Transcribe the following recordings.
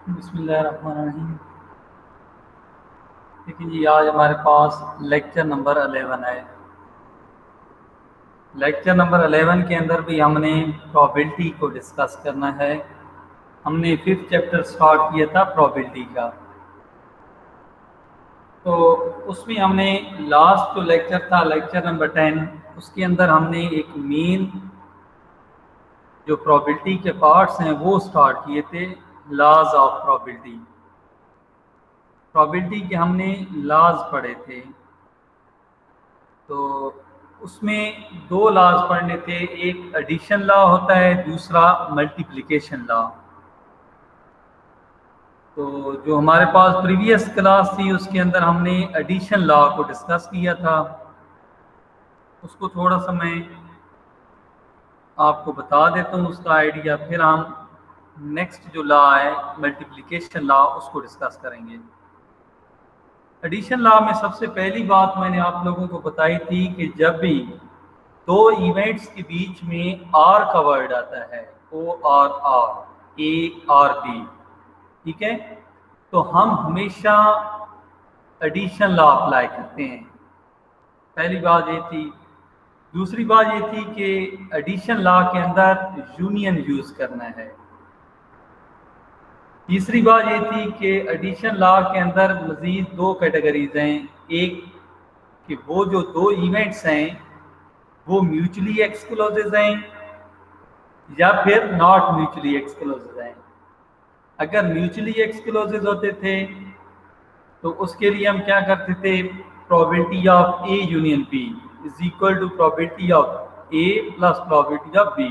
बिस्मिल्लाहिर्रहमानिर्रहीम। देखिए जी, आज हमारे पास लेक्चर नंबर 11 है। लेक्चर नंबर 11 के अंदर भी हमने प्रोबेबिलिटी को डिस्कस करना है। हमने 5th चैप्टर स्टार्ट किया था प्रोबेबिलिटी का, तो उसमें हमने लास्ट जो लेक्चर था लेक्चर नंबर 10, उसके अंदर हमने एक मेन जो प्रोबेबिलिटी के पार्ट्स हैं वो स्टार्ट किए थे। लॉज ऑफ प्रोबेबिलिटी के हमने लॉज पढ़े थे। तो उसमें दो लॉज पढ़ने थे, एक एडिशन लॉ होता है, दूसरा मल्टीप्लिकेशन लॉ। तो जो हमारे पास प्रीवियस क्लास थी उसके अंदर हमने एडिशन लॉ को डिस्कस किया था। उसको थोड़ा सा मैं आपको बता देता हूँ उसका आइडिया, फिर हम नेक्स्ट जो लॉ है मल्टीप्लिकेशन लॉ उसको डिस्कस करेंगे। एडिशन लॉ में सबसे पहली बात मैंने आप लोगों को बताई थी कि जब भी दो इवेंट्स के बीच में आर का वर्ड आता है, O R or, A or B, ठीक है, तो हम हमेशा एडिशन लॉ अप्लाई करते हैं। पहली बात ये थी। दूसरी बात ये थी कि एडिशन लॉ के अंदर यूनियन यूज करना है। तीसरी बात ये थी कि एडिशन लॉ के अंदर मजीद दो कैटेगरीज हैं, एक कि वो जो दो इवेंट्स हैं वो म्यूचुअली एक्सक्लूसिव हैं या फिर नॉट म्यूचुअली एक्सक्लूसिव हैं। अगर म्यूचुअली एक्सक्लूसिव होते थे तो उसके लिए हम क्या करते थे, probability of A union B is equal to probability of A plus probability of B.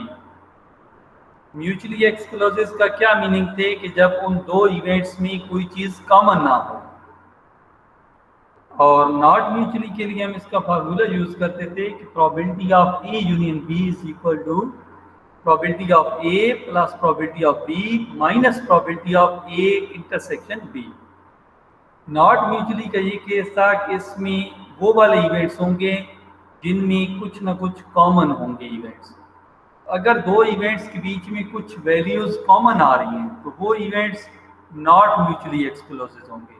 Mutually exclusive का क्या मीनिंग थे कि जब उन दो इवेंट्स में कोई चीज कॉमन ना हो। और नॉट म्यूचुअली के लिए हम इसका फार्मूला यूज करते थे कि probability of A union B is equal to probability of A plus probability of B minus probability of A intersection B. Not mutually का ये केस था कि इसमें वो वाले इवेंट्स होंगे जिनमें कुछ ना कुछ कॉमन होंगे इवेंट्स। अगर दो इवेंट्स के बीच में कुछ वैल्यूज कॉमन आ रही हैं तो वो इवेंट्स नॉट म्यूचुअली एक्सक्लूसिव होंगे।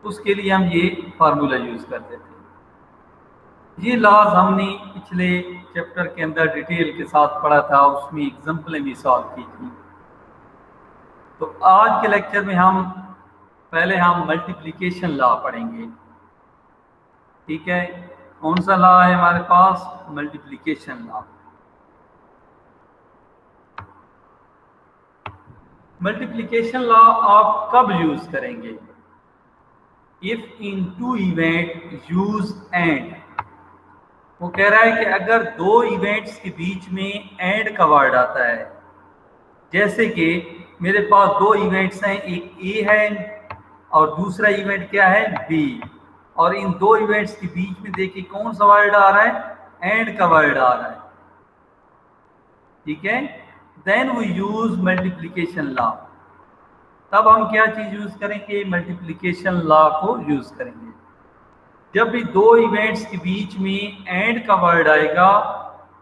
उसके लिए हम ये फार्मूला यूज करते थे। ये लॉज हमने पिछले चैप्टर के अंदर डिटेल के साथ पढ़ा था, उसमें एग्जाम्पलें भी सॉल्व की थी। तो आज के लेक्चर में हम पहले मल्टीप्लिकेशन लॉ पढ़ेंगे। ठीक है, कौन सा लॉ है हमारे पास, मल्टीप्लिकेशन लॉ। मल्टीप्लिकेशन लॉ आप कब यूज करेंगे, if in two event use and. वो कह रहा है कि अगर दो इवेंट्स के बीच में एंड का वर्ड आता है, जैसे कि मेरे पास दो इवेंट्स हैं, एक ए है और दूसरा इवेंट क्या है, बी, और इन दो इवेंट्स के बीच में देखिए कौन सा वर्ड आ रहा है, एंड का वर्ड आ रहा है, ठीक है, then we use multiplication law. तब हम क्या चीज यूज करेंगे, मल्टीप्लिकेशन लॉ को यूज करेंगे। जब भी दो इवेंट्स के बीच में एंड का वर्ड आएगा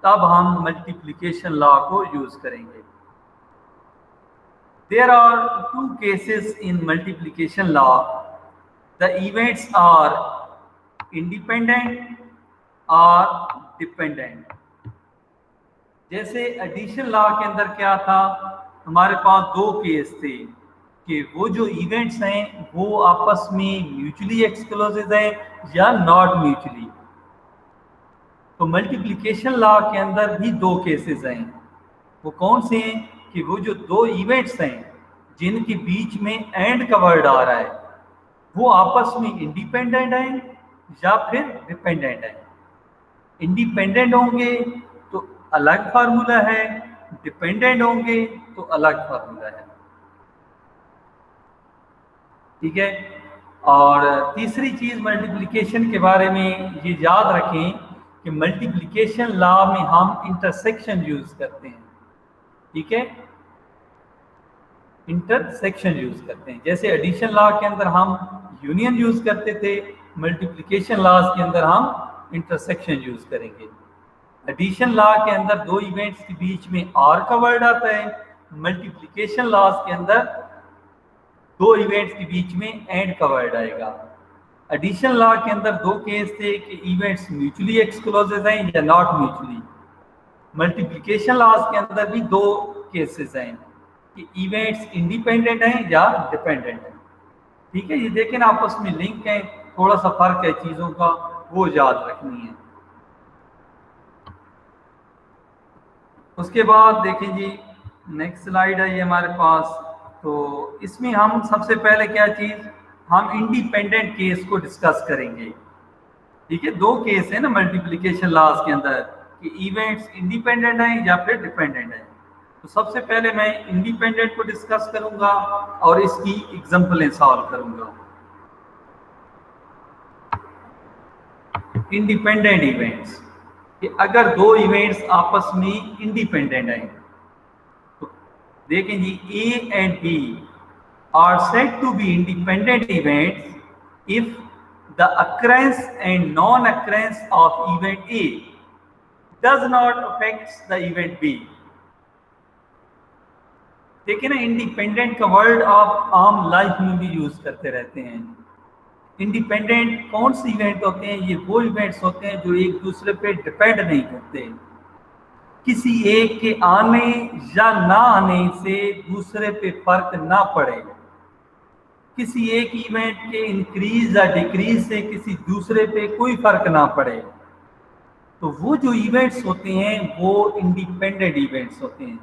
तब हम मल्टीप्लिकेशन लॉ को यूज करेंगे। There are two cases in multiplication law. The events are independent or dependent. जैसे एडिशन लॉ के अंदर क्या था, हमारे पास दो केस थे कि वो जो इवेंट्स हैं वो आपस में म्यूचुअली एक्सक्लूसिव हैं या नॉट म्यूचुअली। तो मल्टीप्लिकेशन लॉ के अंदर भी दो केसेस हैं। वो कौन से हैं कि वो जो दो इवेंट्स हैं जिनके बीच में एंड का वर्ड आ रहा है वो आपस में इंडिपेंडेंट हैं या फिर डिपेंडेंट हैं। इंडिपेंडेंट होंगे तो अलग फार्मूला है, डिपेंडेंट होंगे तो अलग फार्मूला है, ठीक है। और तीसरी चीज मल्टीप्लिकेशन के बारे में ये याद रखें कि मल्टीप्लिकेशन लॉ में हम इंटरसेक्शन यूज करते हैं, ठीक है, इंटरसेक्शन यूज करते हैं। जैसे एडिशन लॉ के अंदर हम यूनियन यूज करते थे, मल्टीप्लिकेशन लॉज के अंदर हम इंटरसेक्शन यूज करेंगे। एडिशन लॉ के अंदर दो इवेंट्स के बीच में आर का वर्ड आता है, मल्टीप्लिकेशन लॉज के अंदर दो इवेंट्स के बीच में एंड का वर्ड आएगा। एडिशन लॉ के अंदर दो केस थे कि इवेंट्स म्यूचुअली एक्सक्लूसिव हैं या नॉट म्यूचुअली। मल्टीप्लिकेशन लॉज के अंदर भी दो केसेस हैं कि इवेंट्स इंडिपेंडेंट हैं या डिपेंडेंट हैं। ठीक है, ये देखें ना आपस में लिंक है, थोड़ा सा फर्क है चीज़ों का, वो याद रखनी है। उसके बाद देखें जी, नेक्स्ट स्लाइड है ये हमारे पास। तो इसमें हम सबसे पहले क्या चीज़, हम इंडिपेंडेंट केस को डिस्कस करेंगे। ठीक है, दो केस है ना मल्टीप्लिकेशन लॉज के अंदर कि इवेंट्स इंडिपेंडेंट हैं या फिर डिपेंडेंट हैं। तो सबसे पहले मैं इंडिपेंडेंट को डिस्कस करूंगा और इसकी एग्जांपलें सॉल्व करूंगा। इंडिपेंडेंट इवेंट्स कि अगर दो इवेंट्स आपस में इंडिपेंडेंट हैं तो देखें जी, A and B are said to be independent events if the occurrence and non-occurrence of event A does not affect the event B। देखिए ना, इंडिपेंडेंट का वर्ड आप आम लाइफ में भी यूज करते रहते हैं। इंडिपेंडेंट कौन से इवेंट होते हैं? ये वो इवेंट्स होते हैं जो एक दूसरे पे डिपेंड नहीं करते। किसी एक के आने या ना आने से दूसरे पे फर्क ना पड़े। किसी एक इवेंट के इंक्रीज या डिक्रीज से किसी दूसरे पे कोई फर्क ना पड़े। तो वो जो इवेंट्स होते हैं वो इंडिपेंडेंट इवेंट्स होते हैं।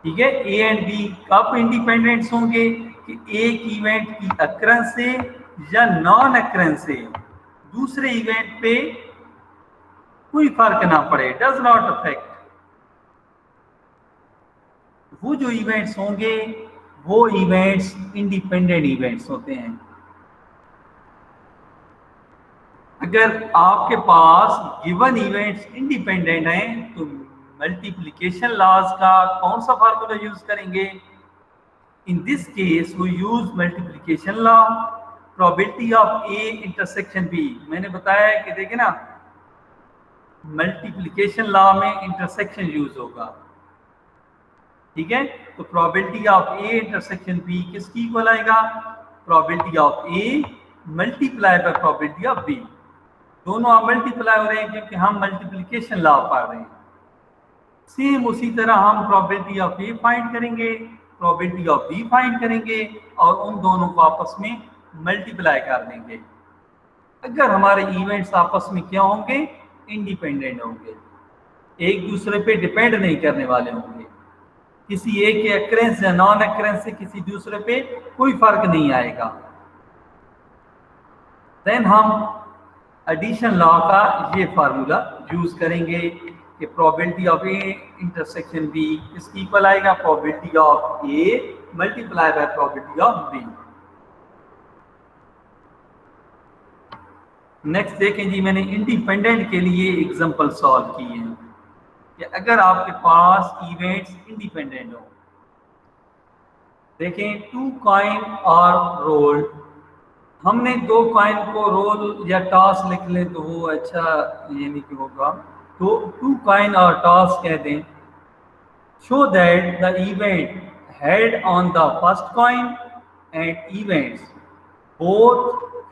ठीक है, ए एंड बी कब इंडिपेंडेंट्स होंगे कि एक इवेंट की अक्रंस से या नॉन अक्रंस से दूसरे इवेंट पे कोई फर्क ना पड़े, डज नॉट अफेक्ट। वो जो इवेंट्स होंगे वो इवेंट्स इंडिपेंडेंट इवेंट्स होते हैं। अगर आपके पास गिवन इवेंट्स इंडिपेंडेंट हैं तो मल्टीप्लिकेशन लॉज का कौन सा फार्मूला यूज करेंगे? In this case we use multiplication law, probability of A intersection B. मैंने बताया कि देखिए ना, मल्टीप्लिकेशन लॉ में इंटरसेक्शन यूज होगा। ठीक है, तो probability of A intersection B किसकी इक्वल आएगा? Probability of A multiply by probability of B. दोनों आप मल्टीप्लाई हो रहे हैं क्योंकि हम मल्टीप्लिकेशन लॉ पढ़ रहे हैं। सेम उसी तरह हम प्रोबेबिलिटी ऑफ ए फाइंड करेंगे, प्रोबेबिलिटी ऑफ बी फाइंड करेंगे और उन दोनों को आपस में मल्टीप्लाई कर देंगे। अगर हमारे इवेंट्स आपस में क्या होंगे? इंडिपेंडेंट होंगे, एक दूसरे पे डिपेंड नहीं करने वाले होंगे। किसी एक के अक्रेंस या नॉन अक्रेंस से किसी दूसरे पे कोई फर्क नहीं आएगा। देन हम एडिशन लॉ का ये फार्मूला यूज करेंगे कि probability of A intersection B किसकी इक्वल आएगा? Probability of A multiply by probability of B. Next देखें जी, मैंने इंडिपेंडेंट के लिए एग्जांपल सॉल्व किए हैं कि अगर आपके पास इवेंट्स इंडिपेंडेंट हो। देखें, टू कॉइन और रोल, हमने दो कॉइन को रोल या टॉस लिख लें तो वो अच्छा ये नहीं होगा, तो टू कॉइन और टॉस कह दें। Show that the event head on the first coin and events both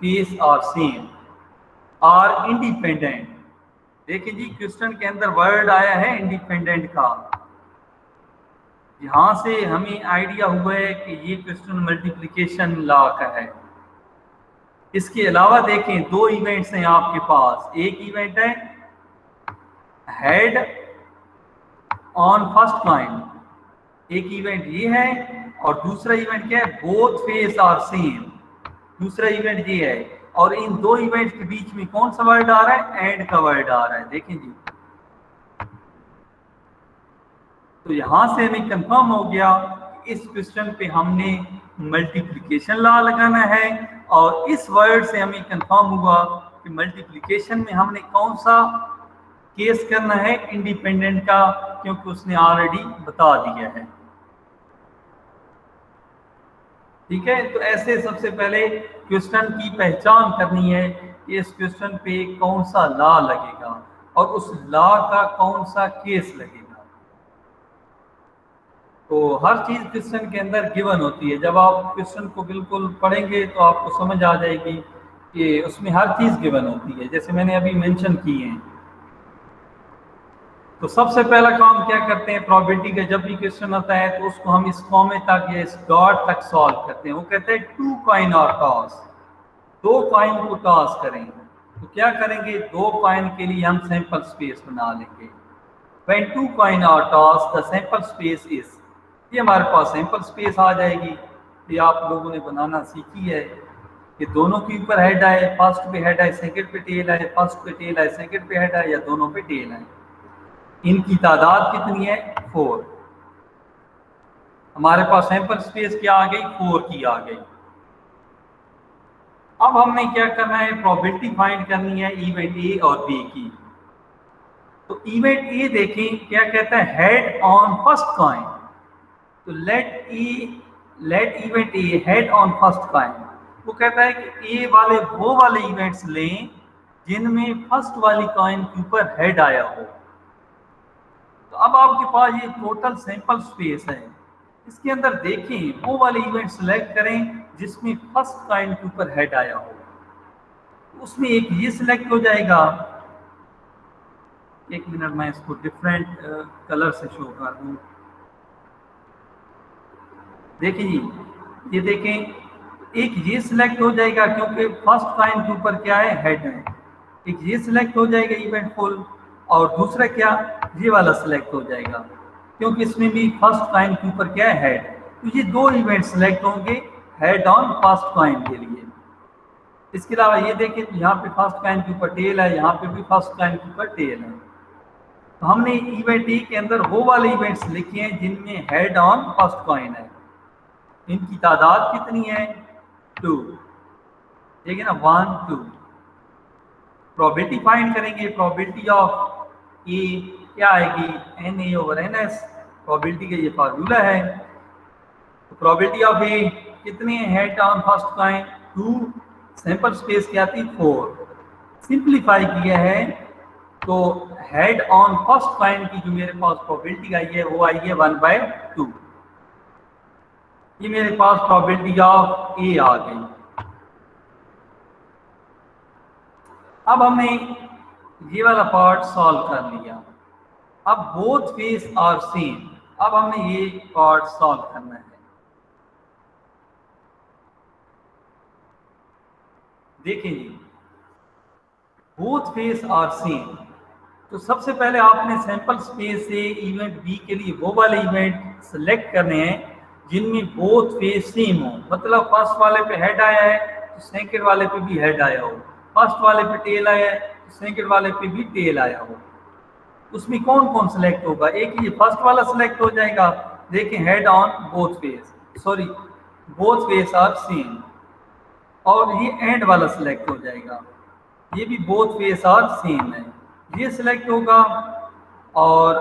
face are same are independent. देखिए जी, क्वेश्चन के अंदर वर्ड आया है इंडिपेंडेंट का। यहां से हमें आइडिया हुआ है कि ये क्वेश्चन मल्टीप्लिकेशन लॉ का है। इसके अलावा देखें, दो इवेंट्स हैं आपके पास। एक इवेंट है हेड ऑन फर्स्ट कॉइन, एक इवेंट ये है, और दूसरा इवेंट क्या है? बोथ फेस आर सेम, दूसरा इवेंट ये है। और इन दो इवेंट्स के बीच में कौन सा वर्ड आ रहा है? एंड का वर्ड आ रहा है। देखें जी, तो यहां से हमें कंफर्म हो गया कि इस क्वेश्चन पे हमने मल्टीप्लिकेशन लॉ लगाना है, और इस वर्ड से हमें कंफर्म हुआ कि मल्टीप्लिकेशन में हमने कौन सा केस करना है? इंडिपेंडेंट का, क्योंकि उसने ऑलरेडी बता दिया है। ठीक है, तो ऐसे सबसे पहले क्वेश्चन की पहचान करनी है कि इस क्वेश्चन पे कौन सा लॉ लगेगा और उस लॉ का कौन सा केस लगेगा। तो हर चीज़ क्वेश्चन के अंदर गिवन होती है। जब आप क्वेश्चन को बिल्कुल पढ़ेंगे तो आपको समझ आ जाएगी कि उसमें हर चीज़ गिवन होती है, जैसे मैंने अभी मेंशन की है। तो सबसे पहला काम क्या करते हैं, प्रोबेबिलिटी का जब भी क्वेश्चन आता है तो उसको हम इस कॉमे तक या इस डॉट तक सॉल्व करते हैं। वो कहते हैं टू कॉइन और टॉस, दो कॉइन को टॉस करें। तो क्या करेंगे, दो कॉइन के लिए हम सैंपल स्पेस बना लेंगे। When two coin are tossed, the sample space is, ये हमारे पास सैंपल स्पेस आ जाएगी। ये आप लोगों ने बनाना सीखी है कि दोनों के ऊपर हेड आए, फर्स्ट पे हेड आए सेकंड पे टेल आए, फर्स्ट पे टेल आए सेकंड पे हेड आए, या दोनों पे टेल आए। इनकी तादाद कितनी है, 4। हमारे पास सैंपल स्पेस क्या आ गई, 4 की आ गई। अब हमने क्या करना है, प्रोबेबिलिटी फाइंड करनी है इवेंट ए और बी की। तो इवेंट ए देखें क्या कहता है, हेड ऑन फर्स्ट कॉइन। तो let event A head on first coin. वो कहता है कि ए वाले वो वाले इवेंट्स लें जिनमें फर्स्ट वाली कॉइन के ऊपर हेड आया हो। तो अब आपके पास ये टोटल सैंपल स्पेस है, इसके अंदर देखें वो वाले इवेंट सेलेक्ट करें जिसमें फर्स्ट कॉइन के ऊपर हेड आया हो। उसमें एक ये सिलेक्ट हो जाएगा। एक मिनट, मैं इसको डिफरेंट कलर से शो कर दूं। देखिए जी, ये देखें, एक ये सिलेक्ट हो जाएगा क्योंकि फर्स्ट कॉइन के ऊपर क्या है, हेड है। एक ये सिलेक्ट हो जाएगा इवेंट फुल, और दूसरा क्या, ये वाला सिलेक्ट हो जाएगा क्योंकि इसमें भी फर्स्ट कॉइन के ऊपर क्या है, हेड। तो ये दो इवेंट सिलेक्ट होंगे हेड ऑन फर्स्ट कॉइन के लिए। इसके अलावा ये देखें, यहाँ पे फर्स्ट कॉइन के ऊपर टेल है, यहाँ पे भी फर्स्ट कॉइन के ऊपर टेल है। तो हमने इवेंट ए के अंदर वो वाले इवेंट्स लिखे हैं जिनमें हेड ऑन फर्स्ट कॉइन है। इनकी तादाद कितनी है, 2। ठीक है ना, 1 2। प्रोबेबिलिटी फाइंड करेंगे। प्रोबेबिलिटी ऑफ ए क्या आएगी, NA/NS। प्रोबेबिलिटी का ये फार्मूला है। तो प्रोबेबिलिटी ऑफ ए कितने head on first coin, 2। Sample space क्या थी, 4। सिंप्लीफाई किया है तो हेड ऑन फर्स्ट कॉइन की जो मेरे पास प्रोबेबिलिटी आई है वो आई है 1/2। ये मेरे पास प्रोबेबिलिटी ऑफ ए आ गई। अब हमने ये वाला पार्ट सॉल्व कर लिया। अब बोथ फेस आर सेम। अब हमने ये पार्ट सॉल्व करना है। देखिए जी, बोथ फेस आर सेम। तो सबसे पहले आपने सैंपल स्पेस से इवेंट बी के लिए वो वाले इवेंट सेलेक्ट करने हैं जिनमें बोथ फेस सेम हो। मतलब फर्स्ट वाले पे हेड आया है तो सेकंड वाले पे भी हेड आया हो, फर्स्ट वाले पे टेल आया है तो सेकंड वाले पे भी टेल आया हो। उसमें कौन कौन सेलेक्ट होगा, एक ये फर्स्ट वाला सेलेक्ट हो जाएगा। देखिए, head on both face, sorry both face are same. और ये एंड वाला सिलेक्ट हो जाएगा, ये भी बोथ फेस आर सेम है। ये सिलेक्ट होगा और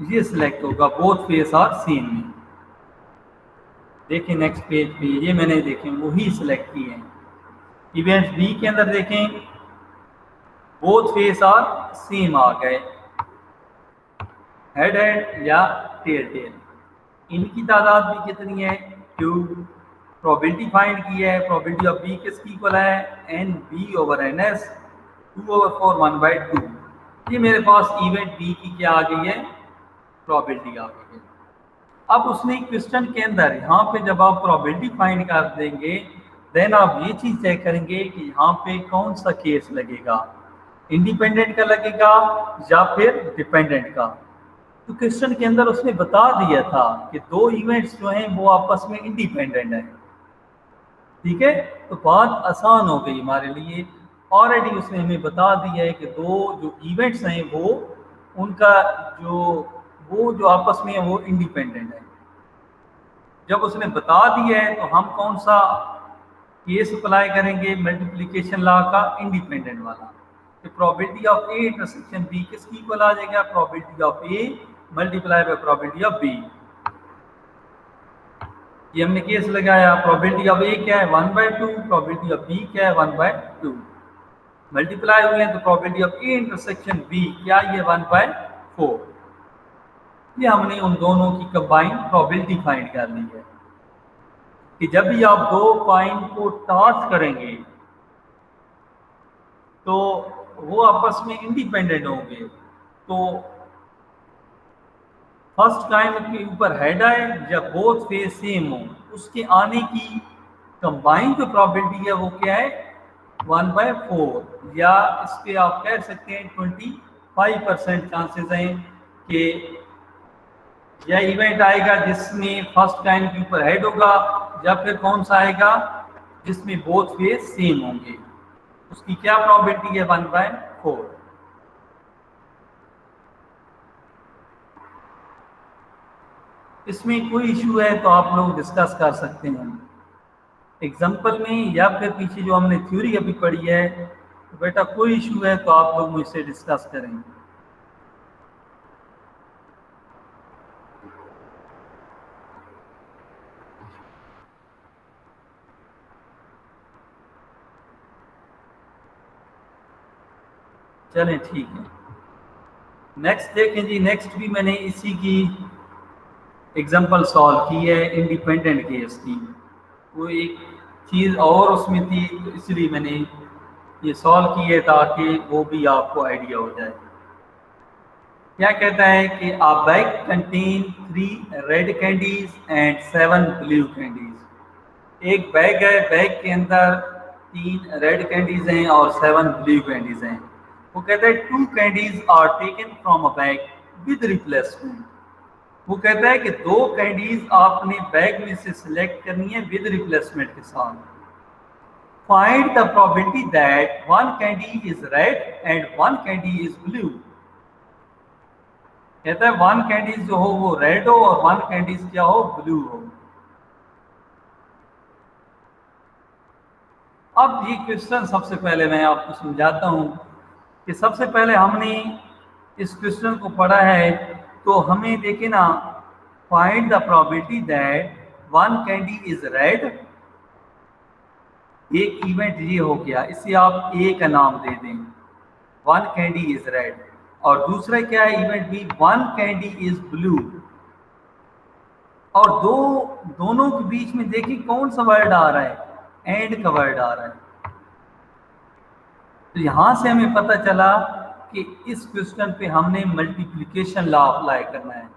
ये सिलेक्ट होगा, बोथ फेस आर सेम में। देखिए नेक्स्ट पेज पे ये मैंने देखें वही सिलेक्ट किए हैं। इवेंट्स बी के अंदर देखें बोथ फेस आर सेम आ गए, हेड हेड या टेल टेल। इनकी तादाद भी कितनी है, 2। प्रोबेबिलिटी फाइंड की है। प्रोबेबिलिटी ऑफ बी किसकी इक्वल है, NB/NS 2/4 1/2। ये मेरे पास इवेंट बी की क्या आ गई है, प्रोबेबिलिटी आ गई है। अब उसने क्वेश्चन के अंदर यहाँ पे जब आप प्रोबेबिलिटी फाइंड कर देंगे देन आप ये चीज़ तय करेंगे कि यहाँ पे कौन सा केस लगेगा, इंडिपेंडेंट का लगेगा या फिर डिपेंडेंट का। तो क्वेश्चन के अंदर उसने बता दिया था कि दो इवेंट्स जो हैं वो आपस में इंडिपेंडेंट हैं। ठीक है, तो बात आसान हो गई हमारे लिए। ऑलरेडी उसने हमें बता दिया है कि दो जो इवेंट्स हैं वो उनका जो आपस में है वो इंडिपेंडेंट है। जब उसने बता दिया है तो हम कौन सा केस अप्लाई करेंगे, मल्टीप्लिकेशन लॉ का इंडिपेंडेंट वाला। तो probability of A intersection B किसकी इक्वल आ जाएगा, probability of A multiply by probability of B. ये हमने केस लगाया। प्रोबेबिलिटी ऑफ ए क्या है, 1/2। प्रोबेबिलिटी ऑफ बी क्या है, 1/2। मल्टीप्लाई हुए हैं तो probability of A intersection B क्या है, 1/4। ये हमने उन दोनों की कंबाइंड प्रोबेबिलिटी फाइंड कर ली है कि जब भी आप दो कॉइन को टॉस करेंगे तो वो आपस में इंडिपेंडेंट होंगे। तो फर्स्ट कॉइन के ऊपर हेड आए जब बोथ फेस सेम हो, उसके आने की कंबाइंड जो प्रोबेबिलिटी है वो क्या है, 1/4, या इस पे आप कह सकते हैं 25% चांसेस हैं कि यह इवेंट आएगा जिसमें फर्स्ट कॉइन के ऊपर हेड होगा, या फिर कौन सा आएगा जिसमें बोथ फेस सेम होंगे। उसकी क्या प्रोबेबिलिटी है, 1/4। इसमें कोई इशू है तो आप लोग डिस्कस कर सकते हैं एग्जाम्पल में, या फिर पीछे जो हमने थ्योरी अभी पढ़ी है। तो बेटा कोई इशू है तो आप लोग मुझसे डिस्कस करें। चलें ठीक है, नेक्स्ट देखें जी। नेक्स्ट भी मैंने इसी की एग्जांपल सॉल्व की है इंडिपेंडेंट केस की। वो एक चीज़ और उसमें थी तो इसलिए मैंने ये सॉल्व की है ताकि वो भी आपको आइडिया हो जाए। क्या कहता है कि a bag contain 3 red candies and 7 blue candies. एक बैग है, बैग के अंदर 3 रेड कैंडीज हैं और 7 ब्लू कैंडीज हैं। वो कहता है 2 candies are taken from a bag with replacement. वो कहता है कि 2 कैंडीज आपने बैग में से सिलेक्ट करनी है विद रिप्लेसमेंट के साथ। Find the probability that 1 candy is red and 1 candy is blue. कहता है 1 कैंडीज जो हो वो रेड हो और 1 कैंडीज क्या हो, ब्लू हो। अब ये क्वेश्चन सबसे पहले मैं आपको समझाता हूं कि सबसे पहले हमने इस क्वेश्चन को पढ़ा है तो हमें देखे ना, find the probability that 1 candy is red. एक इवेंट ये हो गया, इसे आप ए का नाम दे दें, 1 कैंडी इज रेड। और दूसरा क्या है event B, 1 candy is blue. और दोनों के बीच में देखिए कौन सा वर्ड आ रहा है, एंड का वर्ड आ रहा है। तो यहां से हमें पता चला कि इस क्वेश्चन पे हमने मल्टीप्लिकेशन लॉ अप्लाई करना है।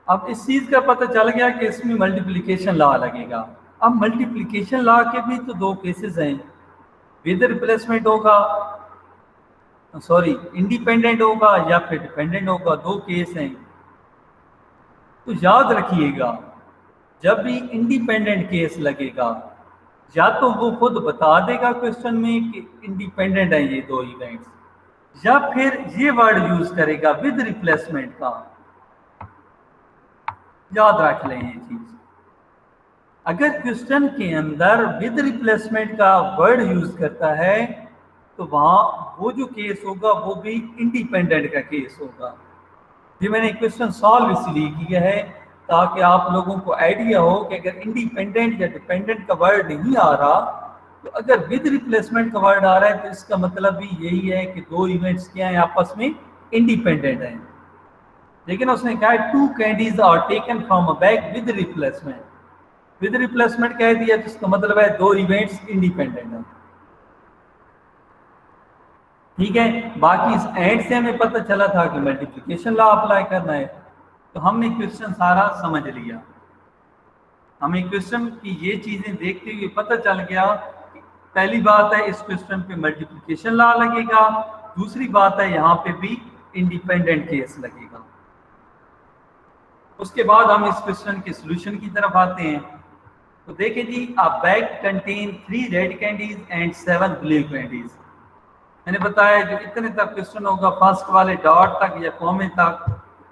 अब इस चीज का पता चल गया कि इसमें मल्टीप्लिकेशन लॉ लगेगा। अब मल्टीप्लिकेशन लॉ के भी तो 2 केसेस हैं, विद रिप्लेसमेंट होगा, सॉरी इंडिपेंडेंट होगा या फिर डिपेंडेंट होगा, 2 केस हैं। तो याद रखिएगा जब भी इंडिपेंडेंट केस लगेगा या तो वो खुद बता देगा क्वेश्चन में कि इंडिपेंडेंट है ये 2 इवेंट्स, या फिर ये वर्ड यूज करेगा विद रिप्लेसमेंट का। याद रख लें ये चीज। अगर क्वेश्चन के अंदर विद रिप्लेसमेंट का वर्ड यूज करता है तो वहां वो जो केस होगा वो भी इंडिपेंडेंट का केस होगा। ये मैंने क्वेश्चन सॉल्व इसलिए किया है ताकि आप लोगों को आइडिया हो कि अगर इंडिपेंडेंट या डिपेंडेंट का वर्ड नहीं आ रहा तो अगर विद रिप्लेसमेंट का वर्ड आ रहा है तो इसका मतलब भी यही है कि 2 इवेंट्स क्या हैं, आपस में इंडिपेंडेंट हैं। लेकिन उसने कहा 2 candies are taken from a bag with replacement. With replacement कह दिया तो इसका मतलब है 2 इवेंट्स इंडिपेंडेंट हैं। ठीक है, बाकी इस एंड से हमें पता चला था कि मल्टीप्लिकेशन लॉ अप्लाई करना है। तो हमने क्वेश्चन सारा समझ लिया। हमें क्वेश्चन की ये चीजें देखते हुए पता चल गया कि पहली बात है इस क्वेश्चन पे मल्टीप्लिकेशन लॉ लगेगा, दूसरी बात है यहाँ पे भी इंडिपेंडेंट केस लगेगा। उसके बाद हम इस क्वेश्चन के सॉल्यूशन की तरफ आते हैं। तो देखिए जी, a bag contain 3 red candies and 7 blue candies. मैंने बताया जो इतने तक क्वेश्चन होगा फर्स्ट वाले डॉट तक या कॉमे तक,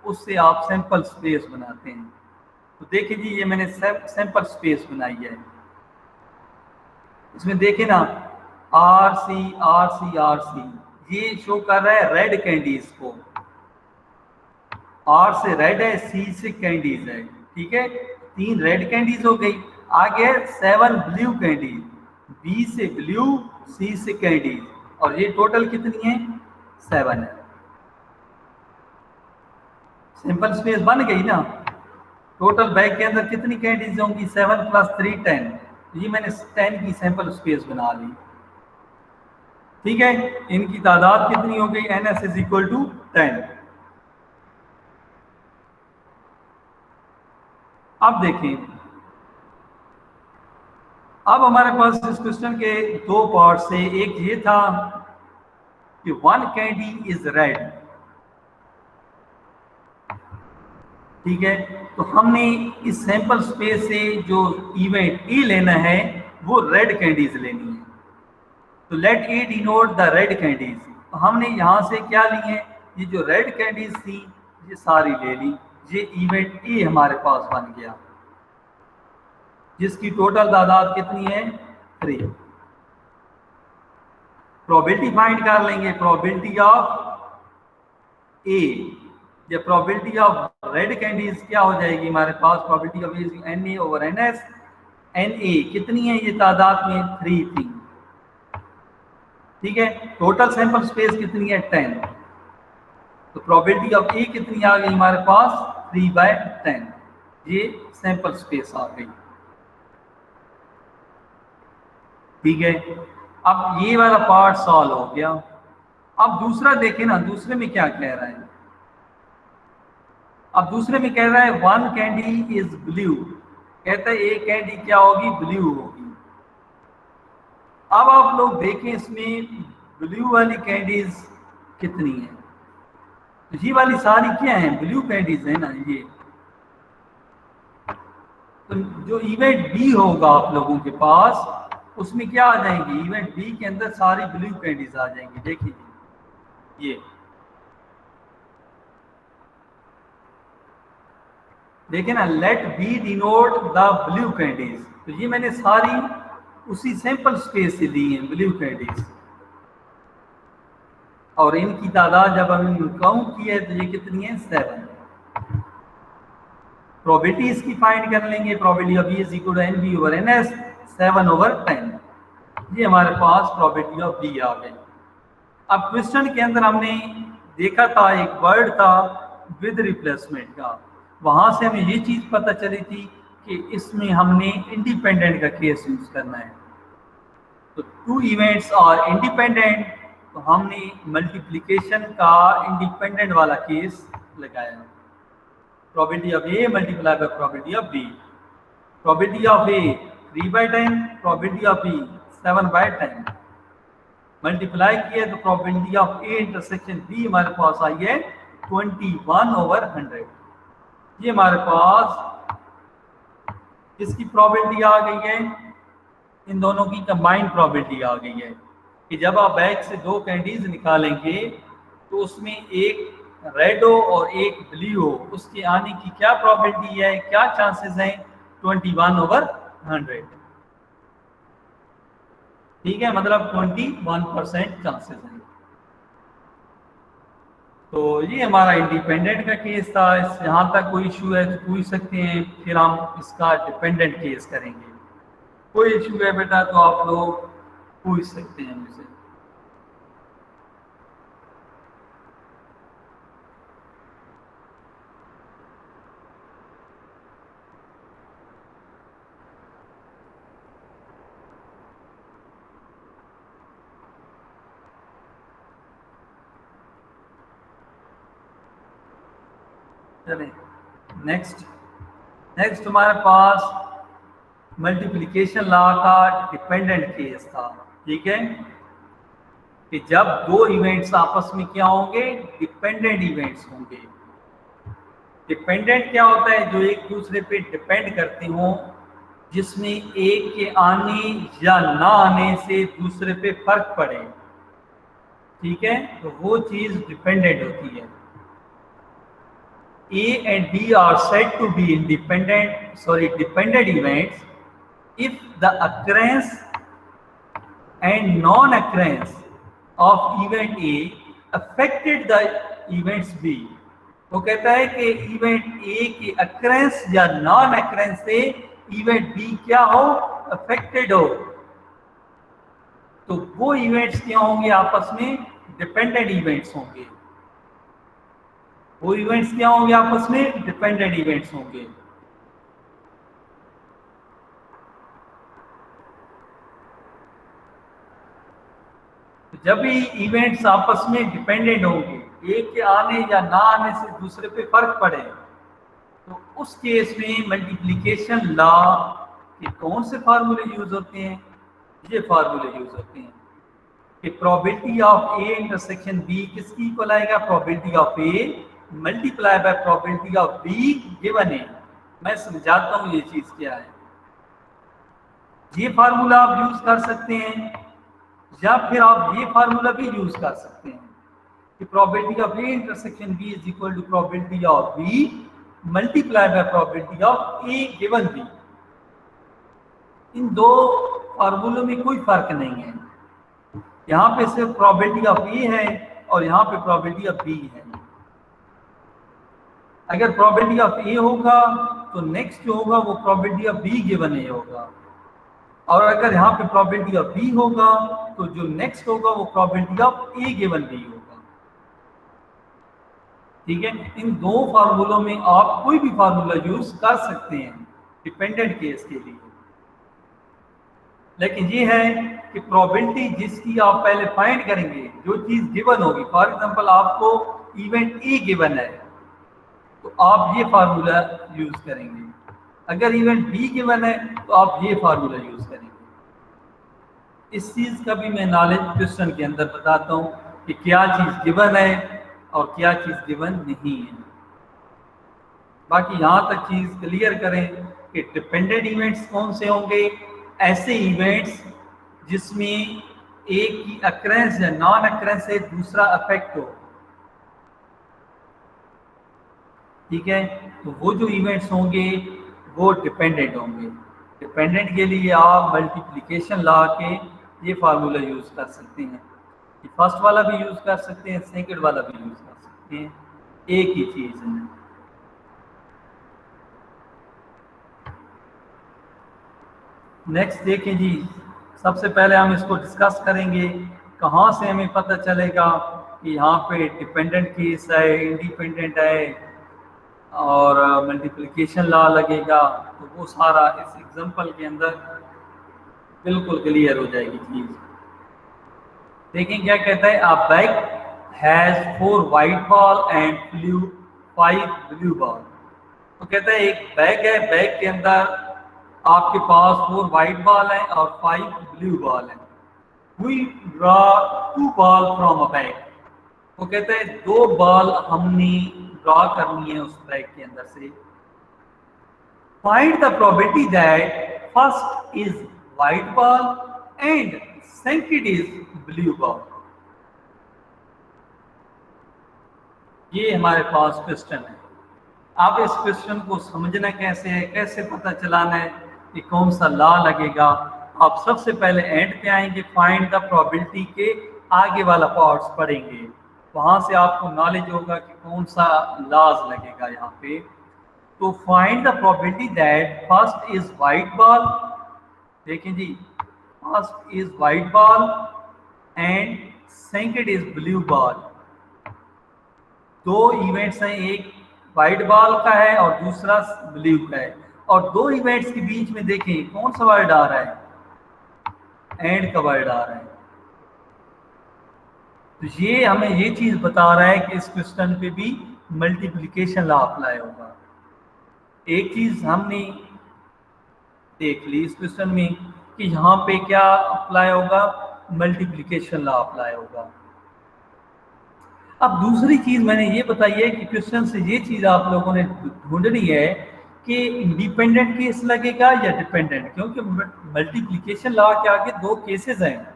उससे आप सैंपल स्पेस बनाते हैं। तो देखिए जी, ये मैंने सैंपल स्पेस बनाई है। इसमें देखें ना, R C R C R C, ये शो कर रहा है रेड कैंडीज को। आर से रेड है, सी से कैंडीज है, ठीक है, 3 रेड कैंडीज हो गई। आगे 7 ब्लू कैंडीज, बी से ब्लू, सी से कैंडीज, और ये टोटल कितनी है, 7 है। सैंपल स्पेस बन गई ना। टोटल बैग के अंदर कितनी कैंडीज होंगी? 7 + 3 10। ये मैंने 10 की सैंपल स्पेस बना ली। ठीक है, इनकी तादाद कितनी हो गई? NS = 10। अब देखें, अब हमारे पास इस क्वेश्चन के दो पार्ट से, एक ये था कि 1 कैंडी इज रेड। ठीक है, तो हमने इस सैंपल स्पेस से जो इवेंट ए लेना है वो रेड कैंडीज लेनी है। तो let A denote the red candies. तो हमने यहाँ से क्या ली है? ये जो रेड कैंडीज थी ये सारी ले ली। ये इवेंट ए हमारे पास बन गया, जिसकी टोटल तादाद कितनी है? 3। प्रोबेबिलिटी फाइंड कर लेंगे। प्रोबेबिलिटी ऑफ ए या प्रोबेबिलिटी ऑफ रेड कैंडीज क्या हो जाएगी हमारे पास? Probability of A NA/NS। NA कितनी है? ये तादाद में 3 थी। ठीक है, टोटल सैंपल स्पेस कितनी है? 10। तो प्रोबेबिलिटी ऑफ ए कितनी आ गई हमारे पास? 3/10। ये सैंपल स्पेस आ गई। ठीक है, अब ये वाला पार्ट सॉल्व हो गया। अब दूसरा देखें ना, दूसरे में क्या कह रहा है? अब दूसरे में कह रहा है 1 कैंडी इज ब्लू। कहता है एक कैंडी क्या होगी? ब्लू होगी। अब आप लोग देखें इसमें ब्लू वाली कैंडीज कितनी है? तो ये वाली सारी क्या है? ब्लू कैंडीज है ना ये। तो जो इवेंट बी होगा आप लोगों के पास, उसमें क्या आ जाएंगी? इवेंट बी के अंदर सारी ब्लू कैंडीज आ जाएंगी। देखिए ये देखिए ना, let B denote the blue candies. तो ये मैंने सारी उसी सैंपल स्पेस से ली हैं ब्लू कैंडीज, और इनकी तादाद जब हमने काउंट की है तो ये कितनी है? 7। प्रोबेबिलिटी इसकी फाइंड कर लेंगे। Probability of B = NB/NS 7/10। ये हमारे पास प्रोबेबिलिटी ऑफ बी आ गई। अब क्वेश्चन के अंदर हमने देखा था एक वर्ड था विद रिप्लेसमेंट का। वहां से हमें ये चीज पता चली थी कि इसमें हमने इंडिपेंडेंट का केस यूज करना है। तो 2 इवेंट्स आर इंडिपेंडेंट, तो हमने मल्टीप्लिकेशन का इंडिपेंडेंट वाला केस लगाया। Probability of A multiply by probability of B. Probability of A 3/10, probability of B 7/10। Multiply किया तो probability of A intersection B हमारे पास आई है 21/100। ये हमारे पास इसकी प्रोबेबिलिटी आ गई है। इन दोनों की कंबाइंड प्रोबेबिलिटी आ गई है कि जब आप बैग से 2 कैंडीज निकालेंगे तो उसमें एक रेड हो और एक ब्लू हो, उसके आने की क्या प्रोबेबिलिटी है, क्या चांसेस हैं? 21/100। ठीक है, मतलब 21% चांसेस हैं। तो ये हमारा इंडिपेंडेंट का केस था। इस यहाँ तक कोई इशू है तो पूछ सकते हैं, फिर हम इसका डिपेंडेंट केस करेंगे। कोई इशू है बेटा तो आप लोग पूछ सकते हैं मुझसे। चलें नेक्स्ट हमारे पास मल्टीप्लिकेशन लॉ का डिपेंडेंट केस था। ठीक है, कि जब 2 इवेंट्स आपस में क्या होंगे? डिपेंडेंट इवेंट्स होंगे। डिपेंडेंट क्या होता है? जो एक दूसरे पे डिपेंड करते हों, जिसमें एक के आने या ना आने से दूसरे पे फर्क पड़े। ठीक है, तो वो चीज डिपेंडेंट होती है। A and B are said to be dependent events if the occurrence and non-occurrence of event A affected the events B। वो कहता है कि इवेंट A की अक्रेंस या नॉन अक्रेंस से इवेंट B क्या हो? अफेक्टेड हो। तो वो इवेंट्स क्या होंगे? आपस में डिपेंडेंट इवेंट्स होंगे। वो इवेंट्स क्या होंगे आपस में? डिपेंडेंट इवेंट्स होंगे। जब भी इवेंट्स आपस में डिपेंडेंट होंगे, एक के आने या ना आने से दूसरे पे फर्क पड़े, तो उस केस में मल्टीप्लिकेशन लॉ के कौन से फार्मूले यूज होते हैं? ये फार्मूले यूज होते हैं कि probability of A intersection B किसकी इक्वल आएगा? Probability of A multiply by probability of B given A. मैं समझाता हूँ ये चीज क्या है। ये फार्मूला आप यूज कर सकते हैं, या फिर आप ये फार्मूला भी यूज कर सकते हैं कि probability of A intersection B is equal to probability of B multiply by probability of A given B. इन दो फार्मूलों में कोई फर्क नहीं है। यहाँ पे सिर्फ प्रोबेबिलिटी ऑफ ए है और यहाँ पे प्रोबेबिलिटी ऑफ बी है। अगर प्रोबेबिलिटी ऑफ ए होगा तो नेक्स्ट जो होगा वो प्रोबेबिलिटी ऑफ बी गिवन ए होगा, और अगर यहाँ पे प्रोबेबिलिटी ऑफ बी होगा तो जो नेक्स्ट होगा वो probability of A given B होगा। ठीक है, इन दो फार्मूलों में आप कोई भी फार्मूला यूज कर सकते हैं डिपेंडेंट केस के लिए, लेकिन ये है कि प्रोबेबिलिटी जिसकी आप पहले फाइंड करेंगे, जो चीज गिवन होगी, फॉर एग्जांपल आपको इवेंट ए गिवन है तो आप ये फार्मूला यूज करेंगे, अगर इवेंट बी गिवन है तो आप ये फार्मूला यूज करेंगे। इस चीज का भी मैं नॉलेज क्वेश्चन के अंदर बताता हूँ कि क्या चीज गिवन है और क्या चीज गिवन नहीं है। बाकी यहाँ तक चीज क्लियर करें कि डिपेंडेंट इवेंट्स कौन से होंगे? ऐसे इवेंट्स जिसमें एक की अक्रेंस या नॉन अक्रेंस से दूसरा अफेक्ट हो। ठीक है, तो वो जो इवेंट्स होंगे वो डिपेंडेंट होंगे। डिपेंडेंट के लिए आप मल्टीप्लिकेशन लॉ के ये फार्मूला यूज कर सकते हैं। फर्स्ट वाला भी यूज कर सकते हैं, सेकंड वाला भी यूज कर सकते हैं, एक ही चीज है। नेक्स्ट देखें जी, सबसे पहले हम इसको डिस्कस करेंगे कहाँ से हमें पता चलेगा कि यहाँ पे डिपेंडेंट केस है, इंडिपेंडेंट है और मल्टीप्लिकेशन लॉ लगेगा। तो वो सारा इस एग्जांपल के अंदर बिल्कुल क्लियर हो जाएगी चीज। देखें क्या कहता है, अ bag has 4 white ball and 5 blue ball. तो कहता है एक बैग है, बैग के अंदर आपके पास 4 वाइट बॉल है और 5 ब्लू बॉल है। We draw 2 ball from a bag. वो कहता है 2 बॉल हमने ड्रॉ करनी है उस बैग के अंदर से। Find the probability that first is white ball and second is blue ball. ये हमारे पास क्वेश्चन है। आप इस क्वेश्चन को समझना कैसे है, कैसे पता चलाना है कि कौन सा लॉ लगेगा। आप सबसे पहले एंड पे आएंगे, फाइंड द प्रोबेबिलिटी के आगे वाला पार्ट्स पढ़ेंगे, वहां से आपको नॉलेज होगा कि कौन सा लॉज लगेगा यहाँ पे। तो find the probability that first is white ball. देखें जी, first is white ball and second is blue ball. दो इवेंट्स हैं, एक वाइट बॉल का है और दूसरा ब्लू का है, और दो इवेंट्स के बीच में देखें कौन सा वर्ड आ रहा है? एंड का वर्ड आ रहा है। तो ये हमें ये चीज बता रहा है कि इस क्वेश्चन पे भी मल्टीप्लिकेशन लॉ अप्लाई होगा। एक चीज हमने देख ली इस क्वेश्चन में कि यहाँ पे क्या अप्लाई होगा? मल्टीप्लिकेशन लॉ अप्लाई होगा। अब दूसरी चीज मैंने ये बताई है कि क्वेश्चन से ये चीज आप लोगों ने ढूंढनी है कि इंडिपेंडेंट केस लगेगा या डिपेंडेंट, क्योंकि मल्टीप्लिकेशन लॉ के आगे 2 केसेस हैं।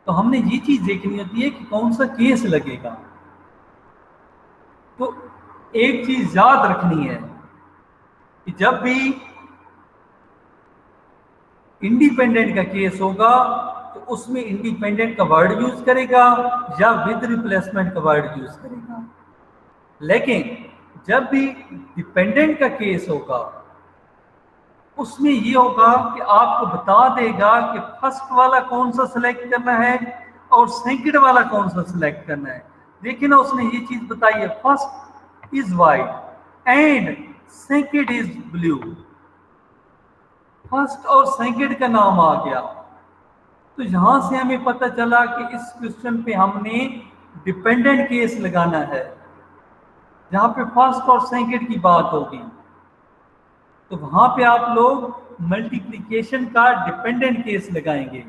तो हमने ये चीज देखनी होती है कि कौन सा केस लगेगा। तो एक चीज याद रखनी है कि जब भी इंडिपेंडेंट का केस होगा तो उसमें इंडिपेंडेंट का वर्ड यूज करेगा या विद रिप्लेसमेंट का वर्ड यूज करेगा। लेकिन जब भी डिपेंडेंट का केस होगा उसमें ये होगा कि आपको बता देगा कि फर्स्ट वाला कौन सा सिलेक्ट करना है और सेकंड वाला कौन सा सिलेक्ट करना है। देखिए ना, उसने ये चीज बताई है, first is white and second is blue. First और सेकंड का नाम आ गया, तो यहां से हमें पता चला कि इस क्वेश्चन पे हमने डिपेंडेंट केस लगाना है, जहां पे फर्स्ट और सेकंड की बात होगी। तो वहां पे आप लोग मल्टीप्लिकेशन का डिपेंडेंट केस लगाएंगे,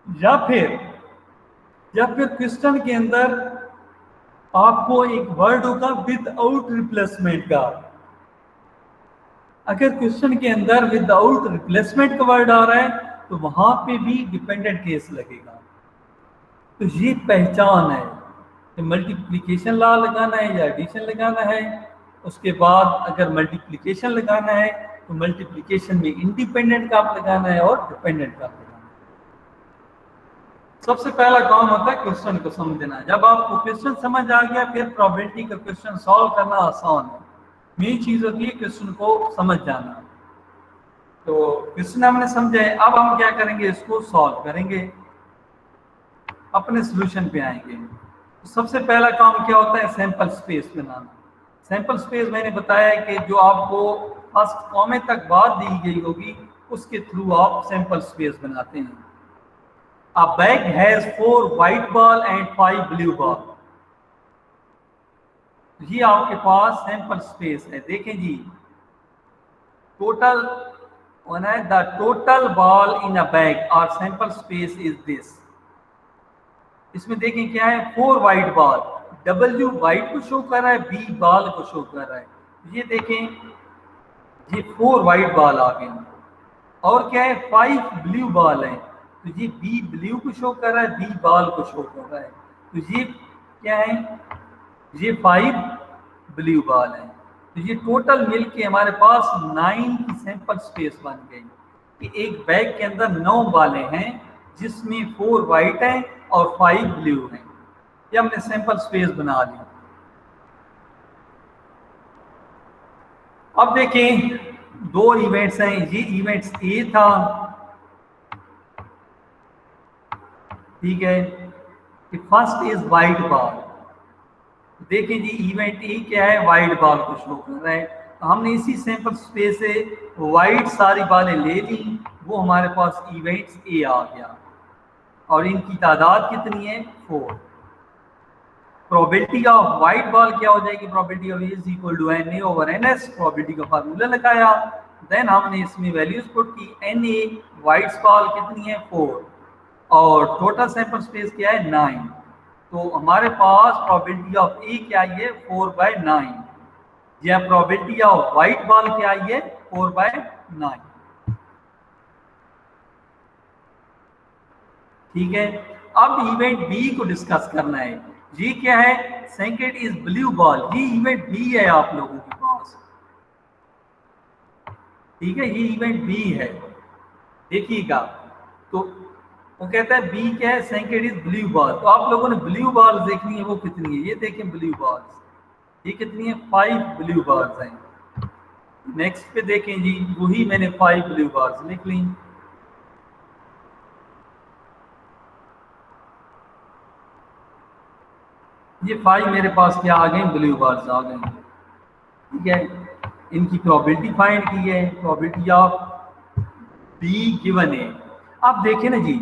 या फिर क्वेश्चन के अंदर आपको एक वर्ड होगा विदाउट रिप्लेसमेंट का। अगर क्वेश्चन के अंदर विदाउट रिप्लेसमेंट का वर्ड आ रहा है तो वहां पे भी डिपेंडेंट केस लगेगा। तो ये पहचान है कि मल्टीप्लिकेशन लॉ लगाना है या एडिशन लगाना है। उसके बाद अगर मल्टीप्लिकेशन लगाना है तो मल्टीप्लिकेशन में इंडिपेंडेंट का लगाना है और डिपेंडेंट का लगाना है। सबसे पहला काम होता है क्वेश्चन को समझना। जब आपको क्वेश्चन समझ आ गया, फिर प्रोबेबिलिटी का क्वेश्चन सॉल्व करना आसान है। मेन चीज होती है क्वेश्चन को समझ जाना। तो क्वेश्चन हमने समझे, अब हम क्या करेंगे, इसको सॉल्व करेंगे, अपने सॉल्यूशन पे आएंगे। तो सबसे पहला काम क्या होता है, सैंपल स्पेस बनाना। सैंपल स्पेस मैंने बताया कि जो आपको फर्स्ट कॉमे तक बात दी गई होगी उसके थ्रू आप सैंपल स्पेस बनाते हैं। A bag has 4 white ball and 5 blue ball। ये आपके पास सैंपल स्पेस है। देखें जी, total the total ball in a bag और सैंपल स्पेस इज दिस। इसमें देखें क्या है, 4 वाइट बॉल, W वाइट को शो कर रहा है, B बॉल को शो कर रहा है। ये देखें, ये 4 वाइट बॉल आ गए, और क्या है, 5 ब्लू बॉल है। तो ये B ब्लू को शो कर रहा है, B बॉल को शो कर रहा है। तो ये क्या है, ये 5 ब्लू बॉल है। तो ये टोटल मिलके हमारे पास 9 की सैंपल स्पेस बन गई कि एक बैग के अंदर 9 बॉलें हैं, जिसमें 4 वाइट हैं और 5 ब्लू हैं। ये हमने सैंपल स्पेस बना ली। अब देखें, 2 इवेंट्स हैं। ये इवेंट्स ए था, ठीक है, कि फर्स्ट इज वाइट बॉल। देखिए जी, इवेंट ए क्या है, वाइट बॉल को शो कर रहा है। तो हमने इसी सैंपल स्पेस से वाइट सारी बॉलें ले ली, वो हमारे पास इवेंट्स ए आ गया, और इनकी तादाद कितनी है, 4। प्रोबेबिलिटी ऑफ वाइट बॉल क्या हो जाएगी, probability of A is equal to Na/Ns। Probability का फार्मूला लगाया, देन हमने इसमें वैल्यूज पुट की। Na वाइट बॉल कितनी है, 4, और टोटल सैंपल स्पेस क्या है, 9। तो हमारे पास प्रोबेबिलिटी ऑफ ए क्या आई है, 4/9, या प्रोबेबिलिटी ऑफ वाइट बॉल क्या आई है, 4/9। ठीक है, अब इवेंट बी को डिस्कस करना है। ये क्या है, सेकंड इज ब्लू बॉल। ये इवेंट बी है आप लोगों के पास, ठीक है, ये इवेंट बी है। देखिएगा, तो वो कहता है बी क्या है, सेकंड इज ब्लू बॉल। तो आप लोगों ने ब्लू बॉल देखनी है, वो कितनी है, ये देखें ब्लू बॉल्स, ये कितनी है, 5 ब्लू बॉल्स हैं। नेक्स्ट पे देखें जी, वही मैंने 5 ब्लू बॉल्स लिख ली। ये 5 मेरे पास क्या आ गए, ब्लू बॉल्स आ गए, ठीक है। इनकी प्रोबेबिलिटी फाइंड की है, प्रोबेबिलिटी ऑफ बी गिवन है। अब देखें ना जी,